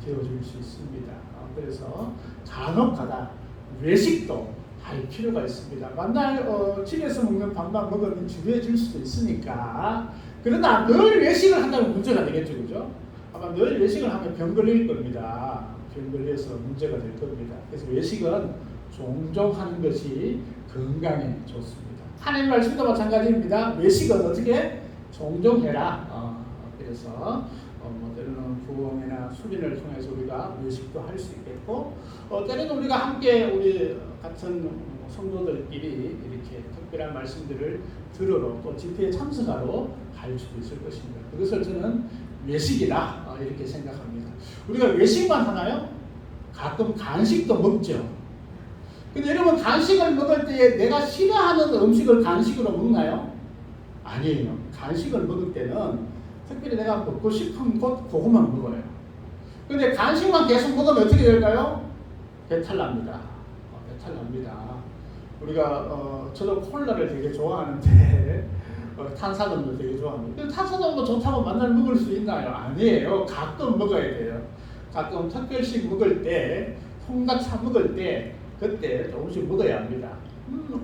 되어줄 수 있습니다. 그래서 간혹가다 외식도 할 필요가 있습니다. 만날 집에서 먹는 밥만 먹으면 지루해질 수도 있으니까. 그러나 늘 외식을 한다면 문제가 되겠죠, 그죠? 아마 늘 외식을 하면 병 걸릴 겁니다. 병 걸려서 문제가 될 겁니다. 그래서 외식은 종종 하는 것이 건강에 좋습니다. 하나님 말씀도 마찬가지입니다. 외식은 어떻게? 종종 해라. 그래서 때로는 부흥회나 수련을 통해서 우리가 외식도 할 수 있겠고, 때로는 우리가 함께 우리 같은 성도들끼리 이렇게 특별한 말씀들을 들으러 또 집회에 참석하러 갈 수도 있을 것입니다. 그것을 저는 외식이다 이렇게 생각합니다. 우리가 외식만 하나요? 가끔 간식도 먹죠. 근데 여러분, 간식을 먹을 때 내가 싫어하는 음식을 간식으로 먹나요? 아니에요. 간식을 먹을 때는 특별히 내가 먹고 싶은 것 그것만 먹어요. 근데 간식만 계속 먹으면 어떻게 될까요? 배탈 납니다. 배탈 납니다. 우리가 저도 콜라를 되게 좋아하는데 탄산음료 되게 좋아합니다. 탄산음료 좋다고 맨날 먹을 수 있나요? 아니에요. 가끔 먹어야 돼요. 가끔 특별식 먹을 때, 통과차 먹을 때 그때 조금씩 먹어야 합니다.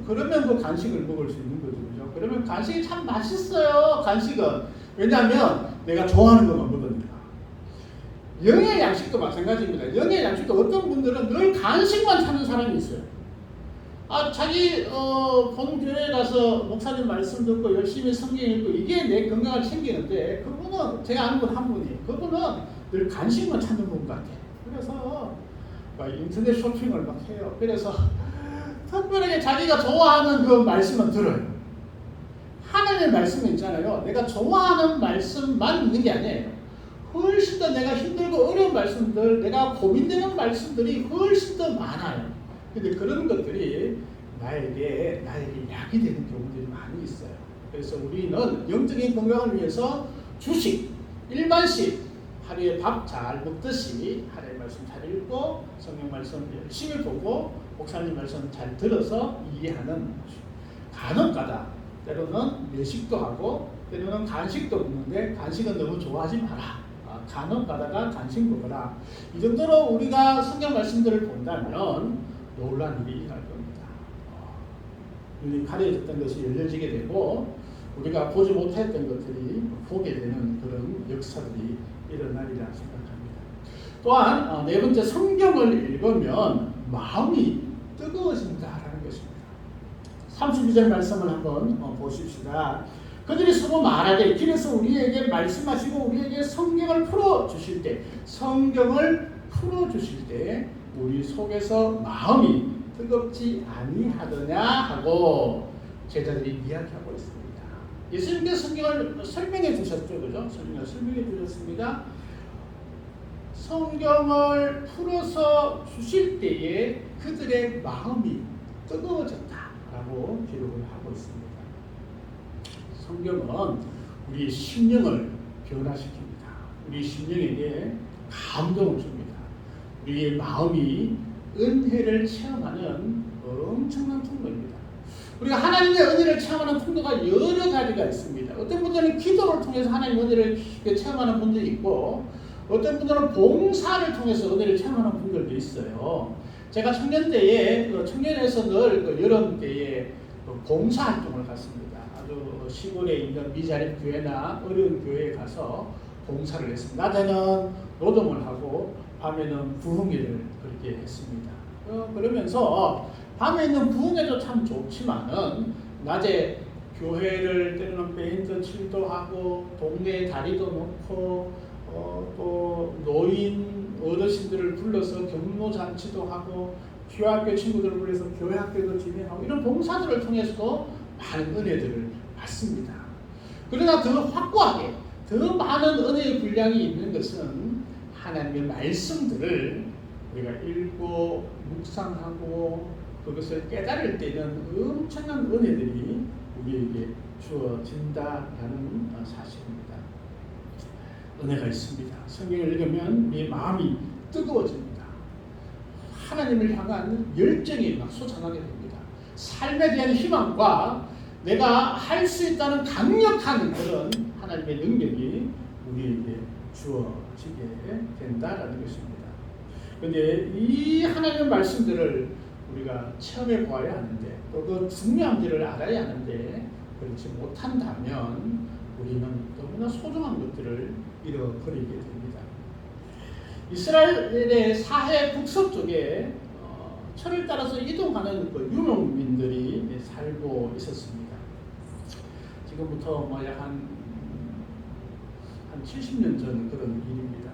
그러면 그 간식을 먹을 수 있는 거죠. 그죠? 그러면 간식이 참 맛있어요. 간식은. 왜냐하면 내가 좋아하는 것만 먹으니까. 영의 양식도 마찬가지입니다. 영의 양식도 어떤 분들은 늘 간식만 찾는 사람이 있어요. 자기 본 교회에 가서 목사님 말씀 듣고 열심히 성경 읽고 이게 내 건강을 챙기는데, 그분은 제가 아는 분 한 분이, 그분은 늘 간식만 찾는 분 같아요. 그래서 인터넷 쇼핑을 막 해요. 그래서 특별하게 자기가 좋아하는 그 말씀은 들어요. 하나님의 말씀이 있잖아요. 내가 좋아하는 말씀만 있는 게 아니에요. 훨씬 더 내가 힘들고 어려운 말씀들, 내가 고민되는 말씀들이 훨씬 더 많아요. 근데 그런 것들이 나에게 약이 되는 경우들이 많이 있어요. 그래서 우리는 영적인 건강을 위해서 주식, 일반식, 하루에 밥 잘 먹듯이 하나님 말씀 잘 읽고 성경 말씀 열심히 보고 목사님 말씀 잘 들어서 이해하는, 간혹가다 때로는 외식도 하고 때로는 간식도 먹는데 간식은 너무 좋아하지 마라. 간혹가다가 간식 먹어라. 이 정도로 우리가 성경 말씀들을 본다면 놀라운 일이 일어날 겁니다. 눈이 가려졌던 것이 열려지게 되고 우리가 보지 못했던 것들이 보게 되는 그런 역사들이 일어나리라 생각합니다. 또한 네 번째, 성경을 읽으면 마음이 뜨거워진다라는 것입니다. 32절 말씀을 한번 보십시다. 그들이 서로 말하되 길에서 우리에게 말씀하시고 우리에게 성경을 풀어주실 때, 성경을 풀어주실 때 우리 속에서 마음이 뜨겁지 아니하더냐 하고 제자들이 이야기하고 있습니다. 예수님께서 성경을 설명해 주셨죠, 그죠? 성경을 설명해 주셨습니다. 성경을 풀어서 주실 때에 그들의 마음이 뜨거워졌다라고 기록을 하고 있습니다. 성경은 우리 심령을 변화시킵니다. 우리 심령에게 감동을 줍니다. 우리의 마음이 은혜를 체험하는 엄청난 통로입니다. 우리가 하나님의 은혜를 체험하는 통로가 여러 가지가 있습니다. 어떤 분들은 기도를 통해서 하나님의 은혜를 체험하는 분들이 있고, 어떤 분들은 봉사를 통해서 은혜를 체험하는 분들도 있어요. 제가 청년 때에 청년에서 늘 여름 때에 봉사 활동을 갔습니다. 아주 시골에 있는 미자립 교회나 어려운 교회에 가서 봉사를 했습니다. 낮에는 노동을 하고 밤에는 부흥회를 그렇게 했습니다. 그러면서 밤에는 부흥회도 참 좋지만은 낮에 교회를 때로는 밴드 칠도 하고 동네에 다리도 놓고 또 노인 어르신들을 불러서 경로 잔치도 하고 교학교 친구들을 불러서 교회 학교도 진행하고 이런 봉사들을 통해서도 많은 은혜들을 받습니다. 그러나 더 확고하게 더 많은 은혜의 분량이 있는 것은 하나님의 말씀들을 우리가 읽고 묵상하고 그것을 깨달을 때는 엄청난 은혜들이 우리에게 주어진다라는 사실입니다. 은혜가 있습니다. 성경을 읽으면 우리의 마음이 뜨거워집니다. 하나님을 향한 열정이 막 솟아나게 됩니다. 삶에 대한 희망과 내가 할 수 있다는 강력한 그런 하나님의 능력이 우리에게 주어집니다. 맺히게 된다라는 것입니다. 그런데 이 하나님의 말씀들을 우리가 체험해 보아야 하는데 또 그 중요한지를 알아야 하는데 그렇지 못한다면 우리는 너무나 소중한 것들을 잃어버리게 됩니다. 이스라엘의 사해 북서쪽에 철을 따라서 이동하는 그 유목민들이 살고 있었습니다. 지금부터 뭐 약 한 70년 전 그런 일입니다.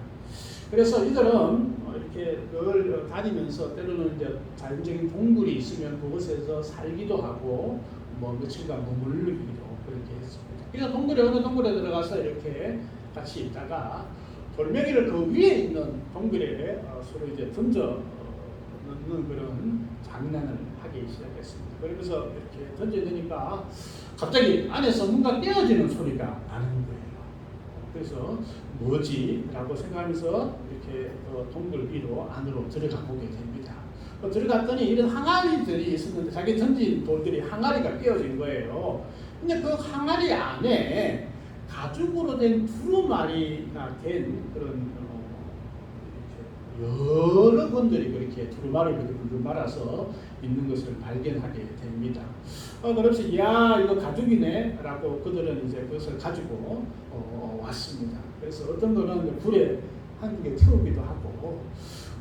그래서 이들은 이렇게 그걸 다니면서 때로는 이제 자연적인 동굴이 있으면 그곳에서 살기도 하고 뭐 며칠간 머물기도 그렇게 했습니다. 그래서 어느 동굴에 들어가서 이렇게 같이 있다가 돌멩이를 그 위에 있는 동굴에 서로 이제 던져 넣는 그런 장난을 하기 시작했습니다. 그러면서 이렇게 던져 넣으니까 갑자기 안에서 뭔가 떼어지는 소리가 나는 거예요. 그래서 뭐지? 라고 생각하면서 이렇게 동굴 위로 안으로 들어가 보게 됩니다. 들어갔더니 이런 항아리들이 있었는데 자기 던진 돌들이 항아리가 끼어진 거예요. 근데 그 항아리 안에 가죽으로 된 두루마리가 된 그런 여러 건들이 그렇게 두루마리를 말아서 있는 것을 발견하게 됩니다. 그래서 야 이거 가죽이네 라고 그들은 이제 그것을 가지고 왔습니다. 그래서 어떤 거는 불에 한국에 태우기도 하고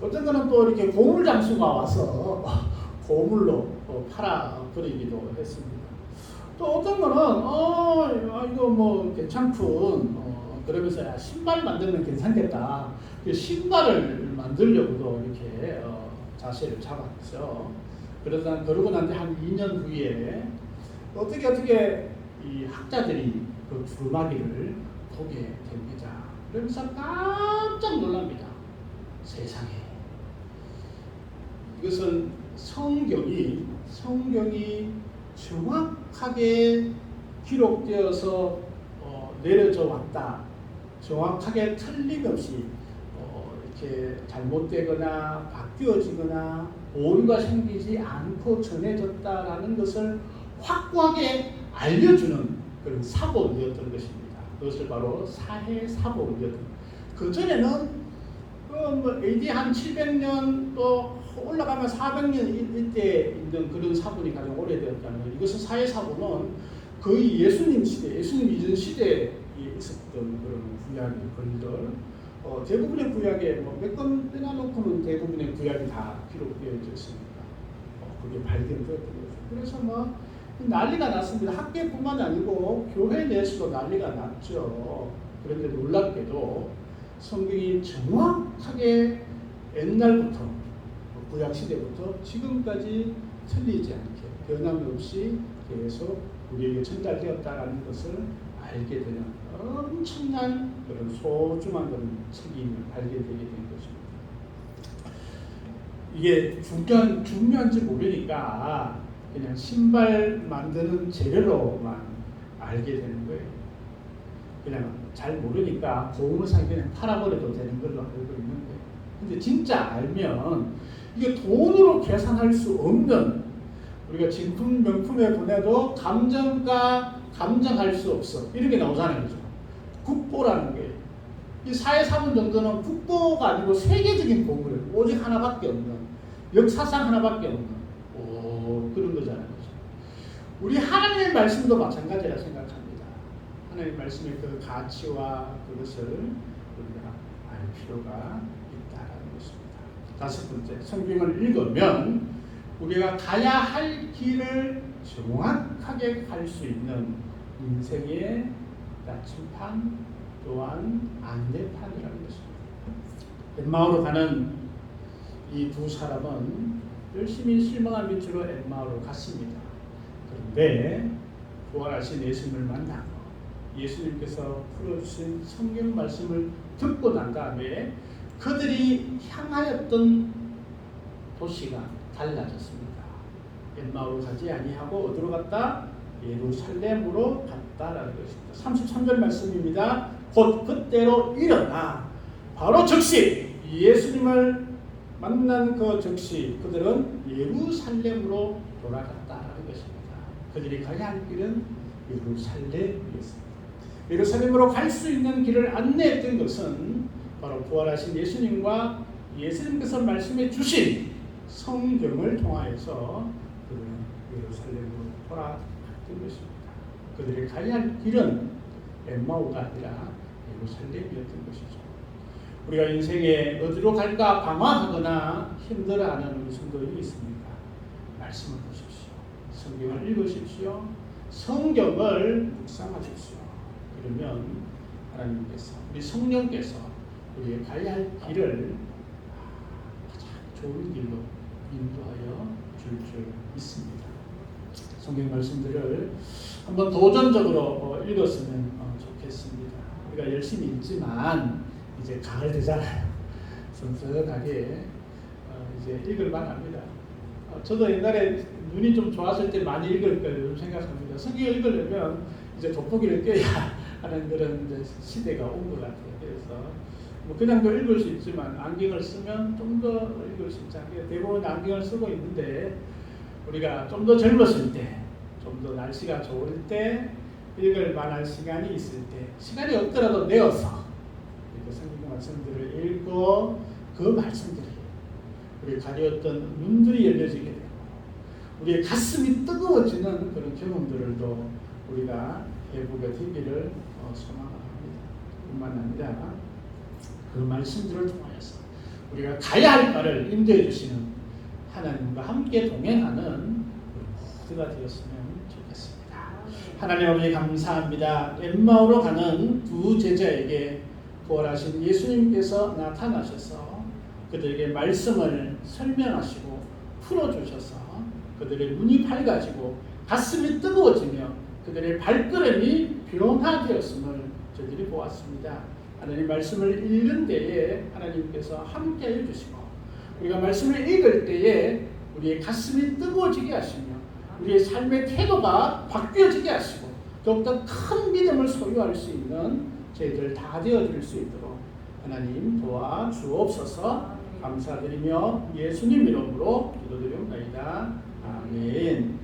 어떤 거는 또 이렇게 고물 장수가 와서 고물로 팔아 버리기도 했습니다. 또 어떤 거는 이거 뭐 괜찮군 그러면서 야, 신발 만들면 괜찮겠다. 신발을 만들려고도 이렇게 자세를 잡았죠. 그러고 난 뒤 한 2년 후에 어떻게 이 학자들이 그 두루마리를 보게 됩니다. 그러면서 깜짝 놀랍니다. 세상에 이것은 성경이 정확하게 기록되어서 내려져 왔다. 정확하게 틀림없이 이렇게 잘못되거나 바뀌어지거나 오류가 생기지 않고 전해졌다라는 것을 확고하게 알려주는 그런 사본이었던 것입니다. 그것을 바로 사해 사본이었던. 그 전에는 AD 한 700년 또 올라가면 400년 이때 있는 그런 사본이 가장 오래되었다면 이것은 사해 사본은 거의 예수님 이전 시대에 있었던 그런 구약의 글들 대부분의 구약에 몇 건 빼놔놓고는 대부분의 구약이 다 기록되어 있습니다. 그게 발견되었던 거죠. 그래서 뭐 난리가 났습니다. 학계뿐만 아니고 교회 내에서도 난리가 났죠. 그런데 놀랍게도 성경이 정확하게 옛날부터 구약 시대부터 지금까지 틀리지 않게 변함없이 계속 우리에게 전달되었다라는 것을 알게 되는 엄청난 그런 소중한 그런 책임을 발견되게 된 것입니다. 이게 중요한지 모르니까 그냥 신발 만드는 재료로만 알게 되는 거예요. 그냥 잘 모르니까 고무상에 그냥 팔아버려도 되는 걸로 알고 있는 거예요. 근데 진짜 알면 이게 돈으로 계산할 수 없는 우리가 진품 명품에 보내도 감정할 수 없어. 이런 게 나오잖아요. 그죠? 국보라는 게. 이 사회사본 정도는 국보가 아니고 세계적인 보물이에요. 오직 하나밖에 없는. 역사상 하나밖에 없는. 그런 거잖아요. 그죠? 우리 하나님의 말씀도 마찬가지라 생각합니다. 하나님의 말씀의 그 가치와 그것을 우리가 알 필요가 있다는 것입니다. 다섯 번째, 성경을 읽으면 우리가 가야 할 길을 정확하게 갈 수 있는 인생의 나침판 또한 안내판이라는 것입니다. 엠마오로 가는 이 두 사람은 열심히 실망한 빛으로 엠마오로 갔습니다. 그런데 부활하신 예수님을 만나고 예수님께서 풀어주신 성경 말씀을 듣고 난 다음에 그들이 향하였던 도시가 달라졌습니다. 엠마오로 가지 아니하고 어디로 갔다? 예루살렘으로 갔다라는 것입니다. 33절 말씀입니다. 곧 그때로 일어나 바로 즉시 예수님을 만난 그 즉시 그들은 예루살렘으로 돌아갔다라는 것입니다. 그들이 가야 할 길은 예루살렘이었습니다. 예루살렘으로 갈 수 있는 길을 안내했던 것은 바로 부활하신 예수님과 예수님께서 말씀해 주신 성경을 통하여서 그들은 예루살렘으로 돌아갔던 것입니다. 그들이 가야 할 길은 엠마오가 아니라 예루살렘이었던 것이죠. 우리가 인생에 어디로 갈까 방황하거나 힘들어하는 우리 성도들이 있습니다. 말씀을 보십시오. 성경을 읽으십시오. 성경을 묵상하십시오. 그러면 하나님께서 우리 성령께서 우리의 가야 할 길을 가장 좋은 길로 인도하여 줄 믿습니다. 성경 말씀들을 한번 도전적으로 읽었으면 좋겠습니다. 우리가 열심히 읽지만 이제 가을 되잖아요. 선선하게 이제 읽을만 합니다. 저도 옛날에 눈이 좀 좋았을 때 많이 읽을 걸 생각합니다. 성경을 읽으려면 이제 돋보기를 껴야 하는 그런 이제 시대가 온 것 같아요. 그래서 뭐 그냥도 읽을 수 있지만 안경을 쓰면 좀 더 읽을 수 있지 않겠어요? 대부분 안경을 쓰고 있는데 우리가 좀 더 젊었을 때, 좀 더 날씨가 좋을 때 읽을 만한 시간이 있을 때 시간이 없더라도 내어서 성경 말씀들을 읽고 그 말씀들이 우리 가려웠던 눈들이 열려지게 되고 우리의 가슴이 뜨거워지는 그런 경험들을 또 우리가 해보게 되기를 소망합니다. 뿐만 아니라 그 말씀들을 통하여서 우리가 가야 할 바를 인도해 주시는 하나님과 함께 동행하는 우리 모두가 되었으면 좋겠습니다. 하나님 아버지 감사합니다. 엠마오로 가는 두 제자에게 부활하신 예수님께서 나타나셔서 그들에게 말씀을 설명하시고 풀어주셔서 그들의 눈이 밝아지고 가슴이 뜨거워지며 그들의 발걸음이 변화되었음을 저희들이 보았습니다. 하나님 말씀을 읽는 때에 하나님께서 함께해 주시고 우리가 말씀을 읽을 때에 우리의 가슴이 뜨거워지게 하시며 우리의 삶의 태도가 바뀌어지게 하시고 더욱더 큰 믿음을 소유할 수 있는 저희들 다 되어줄 수 있도록 하나님 도와주옵소서. 감사드리며 예수님 이름으로 기도드리옵나이다. 아멘.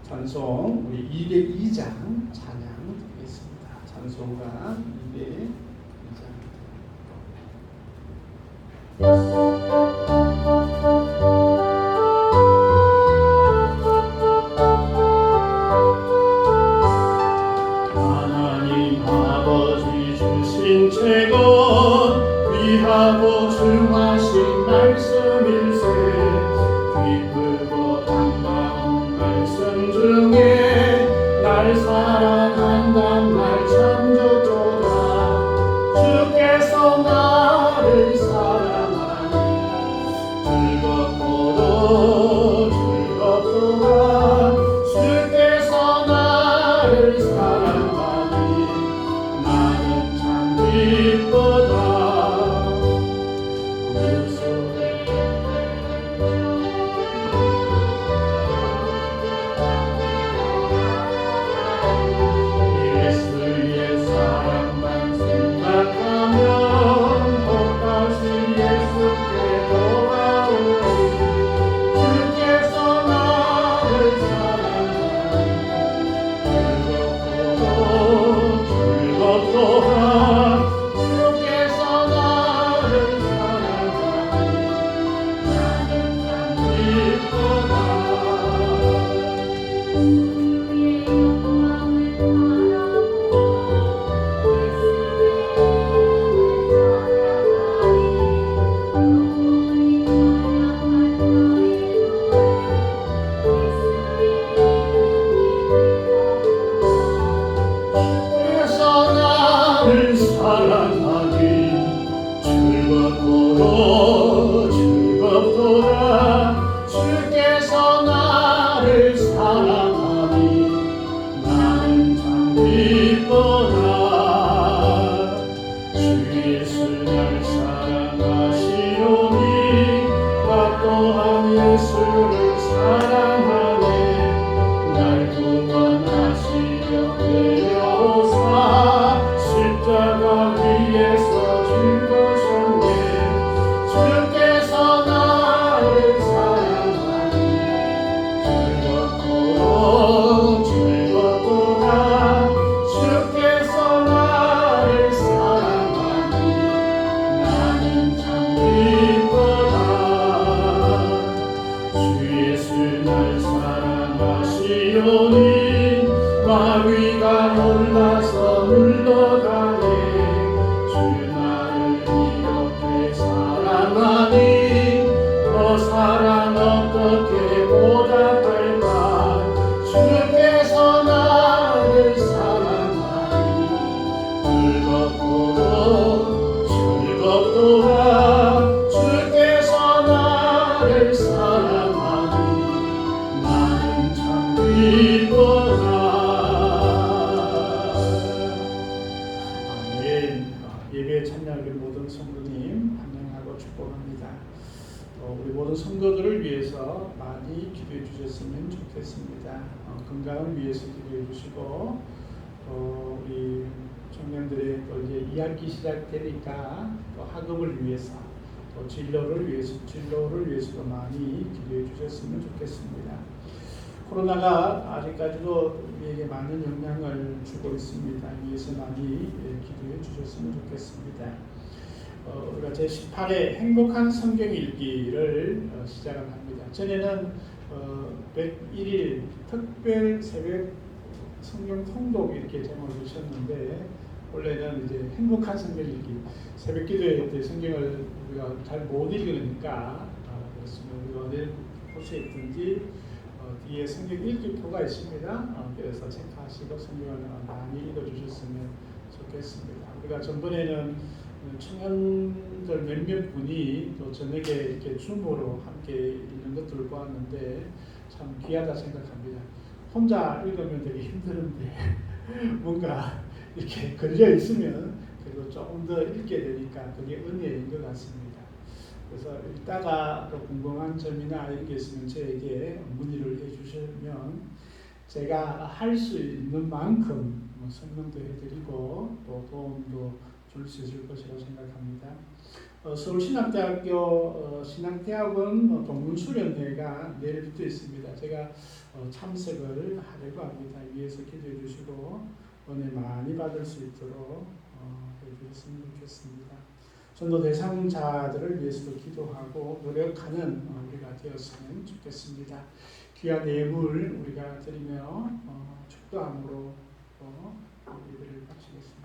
찬송 우리 202장 찬양 드리겠습니다. 찬송가 202장.
하나님 아버지 주신 책은 귀하고 중하신 말씀일세. 기쁘고 반가운 말씀 중에 날 사랑한단 말 참 좋도다. 주께서 나를 사랑하니 즐겁도다. 주께서 나를 사랑하니 나는 참 기쁘다. 예수의 사랑만 생각하면 또다시 예수께 돌아오리. 주께서 나를 사랑하니 즐겁도다. 주께서 나를 사랑하니 나는 참 기쁘다.
우리의 영광을 바라보고 십자가 위에서 죽으셨네.
저 사랑 어떻게 보답할까 주께서 나를 사랑하니 즐겁도다 주께서 나를 사랑하니 나는 참 기뻐라.
아멘. 예배에 참여하는 모든 성도님 환영하고 축복합니다. 우리 모든 성도들을 위해서 많이 기도해 주셨으면 좋겠습니다. 건강을 위해서 기도해 주시고 우리 청년들의 또 이제 2학기 시작되니까 또 학업을 위해서 또 진로를 위해서도 많이 기도해 주셨으면 좋겠습니다. 코로나가 아직까지도 우리에게 많은 영향을 주고 있습니다. 위해서 많이 기도해 주셨으면 좋겠습니다. 우리가 제18회 행복한 성경 읽기를 시작을 합니다. 전에는 101일 특별 새벽 성경 통독 이렇게 제목을 주셨는데 원래는 이제 행복한 성경 읽기 새벽 기도회 때 성경을 우리가 잘 못 읽으니까 그렇습니다. 우리가 어디 곳에 있든지 뒤에 성경 읽기표가 있습니다. 그래서 체크하시고 성경을 많이 읽어주셨으면 좋겠습니다. 우리가 전번에는 청년들 몇몇 분이 또 저녁에 이렇게 줌으로 함께 읽는 것들을 보았는데 참 귀하다 생각합니다. 혼자 읽으면 되게 힘드는데 뭔가 이렇게 걸려 있으면 그래도 조금 더 읽게 되니까 그게 은혜인 것 같습니다. 그래서 읽다가 또 궁금한 점이나 이런 게 있으면 저에게 문의를 해주시면 제가 할 수 있는 만큼 설명도 해드리고 또 도움도 줄 수 있을 것이라고 생각합니다. 서울신학대학교 신학대학원 동문수련회가 내일부터 있습니다. 제가 참석을 하려고 합니다. 위에서 기도해 주시고 은혜 많이 받을 수 있도록 해주셨으면 좋겠습니다. 전도 대상자들을 위해서도 기도하고 노력하는 우리가 되었으면 좋겠습니다. 귀한 예물 우리가 드리며 축도함으로 예배를 마치겠습니다.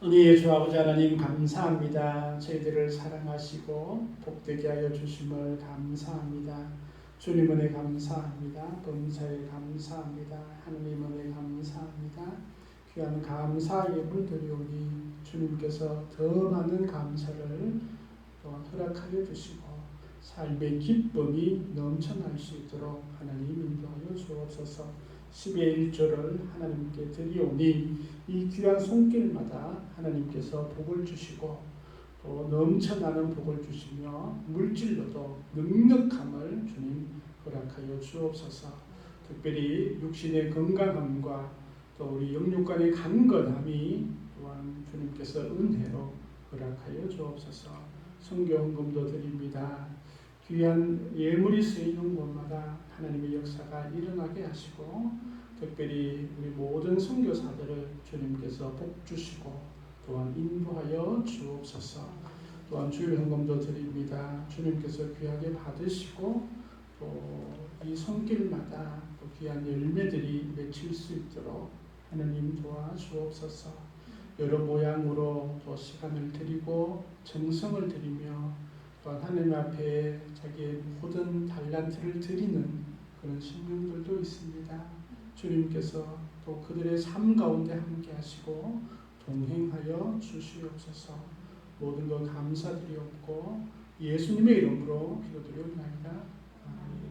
은혜의 주 아버지 하나님 감사합니다. 저희들을 사랑하시고 복되게 하여 주심을 감사합니다. 주님 은혜 감사합니다. 범사에 감사합니다. 하느님 은혜 감사합니다. 귀한 감사 예물 드리오니 주님께서 더 많은 감사를 허락하여 주시고 삶의 기쁨이 넘쳐날 수 있도록 하나님 인도하여 주옵소서. 10의 1조를 하나님께 드리오니 이 귀한 손길마다 하나님께서 복을 주시고 또 넘쳐나는 복을 주시며 물질로도 넉넉함을 주님 허락하여 주옵소서. 특별히 육신의 건강함과 또 우리 영육간의 강건함이 또한 주님께서 은혜로 허락하여 주옵소서. 성경금도 드립니다. 귀한 예물이 쓰이는 곳마다 하나님의 역사가 일어나게 하시고 특별히 우리 모든 선교사들을 주님께서 복 주시고 또한 인도하여 주옵소서. 또한 주일 헌금도 드립니다. 주님께서 귀하게 받으시고 또 이 손길마다 또 귀한 열매들이 맺힐 수 있도록 하나님 도와주옵소서. 여러 모양으로 또 시간을 드리고 정성을 드리며 또한 하나님 앞에 자기의 모든 달란트를 드리는 그런 신령들도 있습니다. 주님께서 또 그들의 삶 가운데 함께 하시고 동행하여 주시옵소서. 모든 것 감사드리옵고 예수님의 이름으로 기도드리옵나이다. 아멘.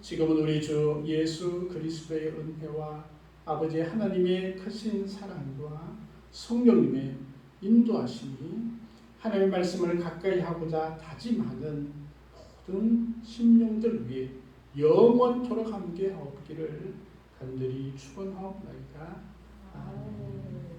지금은 우리 주 예수 그리스도의 은혜와 아버지 하나님의 크신 사랑과 성령님의 인도하심이 하나님의 말씀을 가까이 하고자 다짐하는 모든 심령들 위해 영원토록 함께 하옵기를 간절히 축원하옵나이다. 아멘.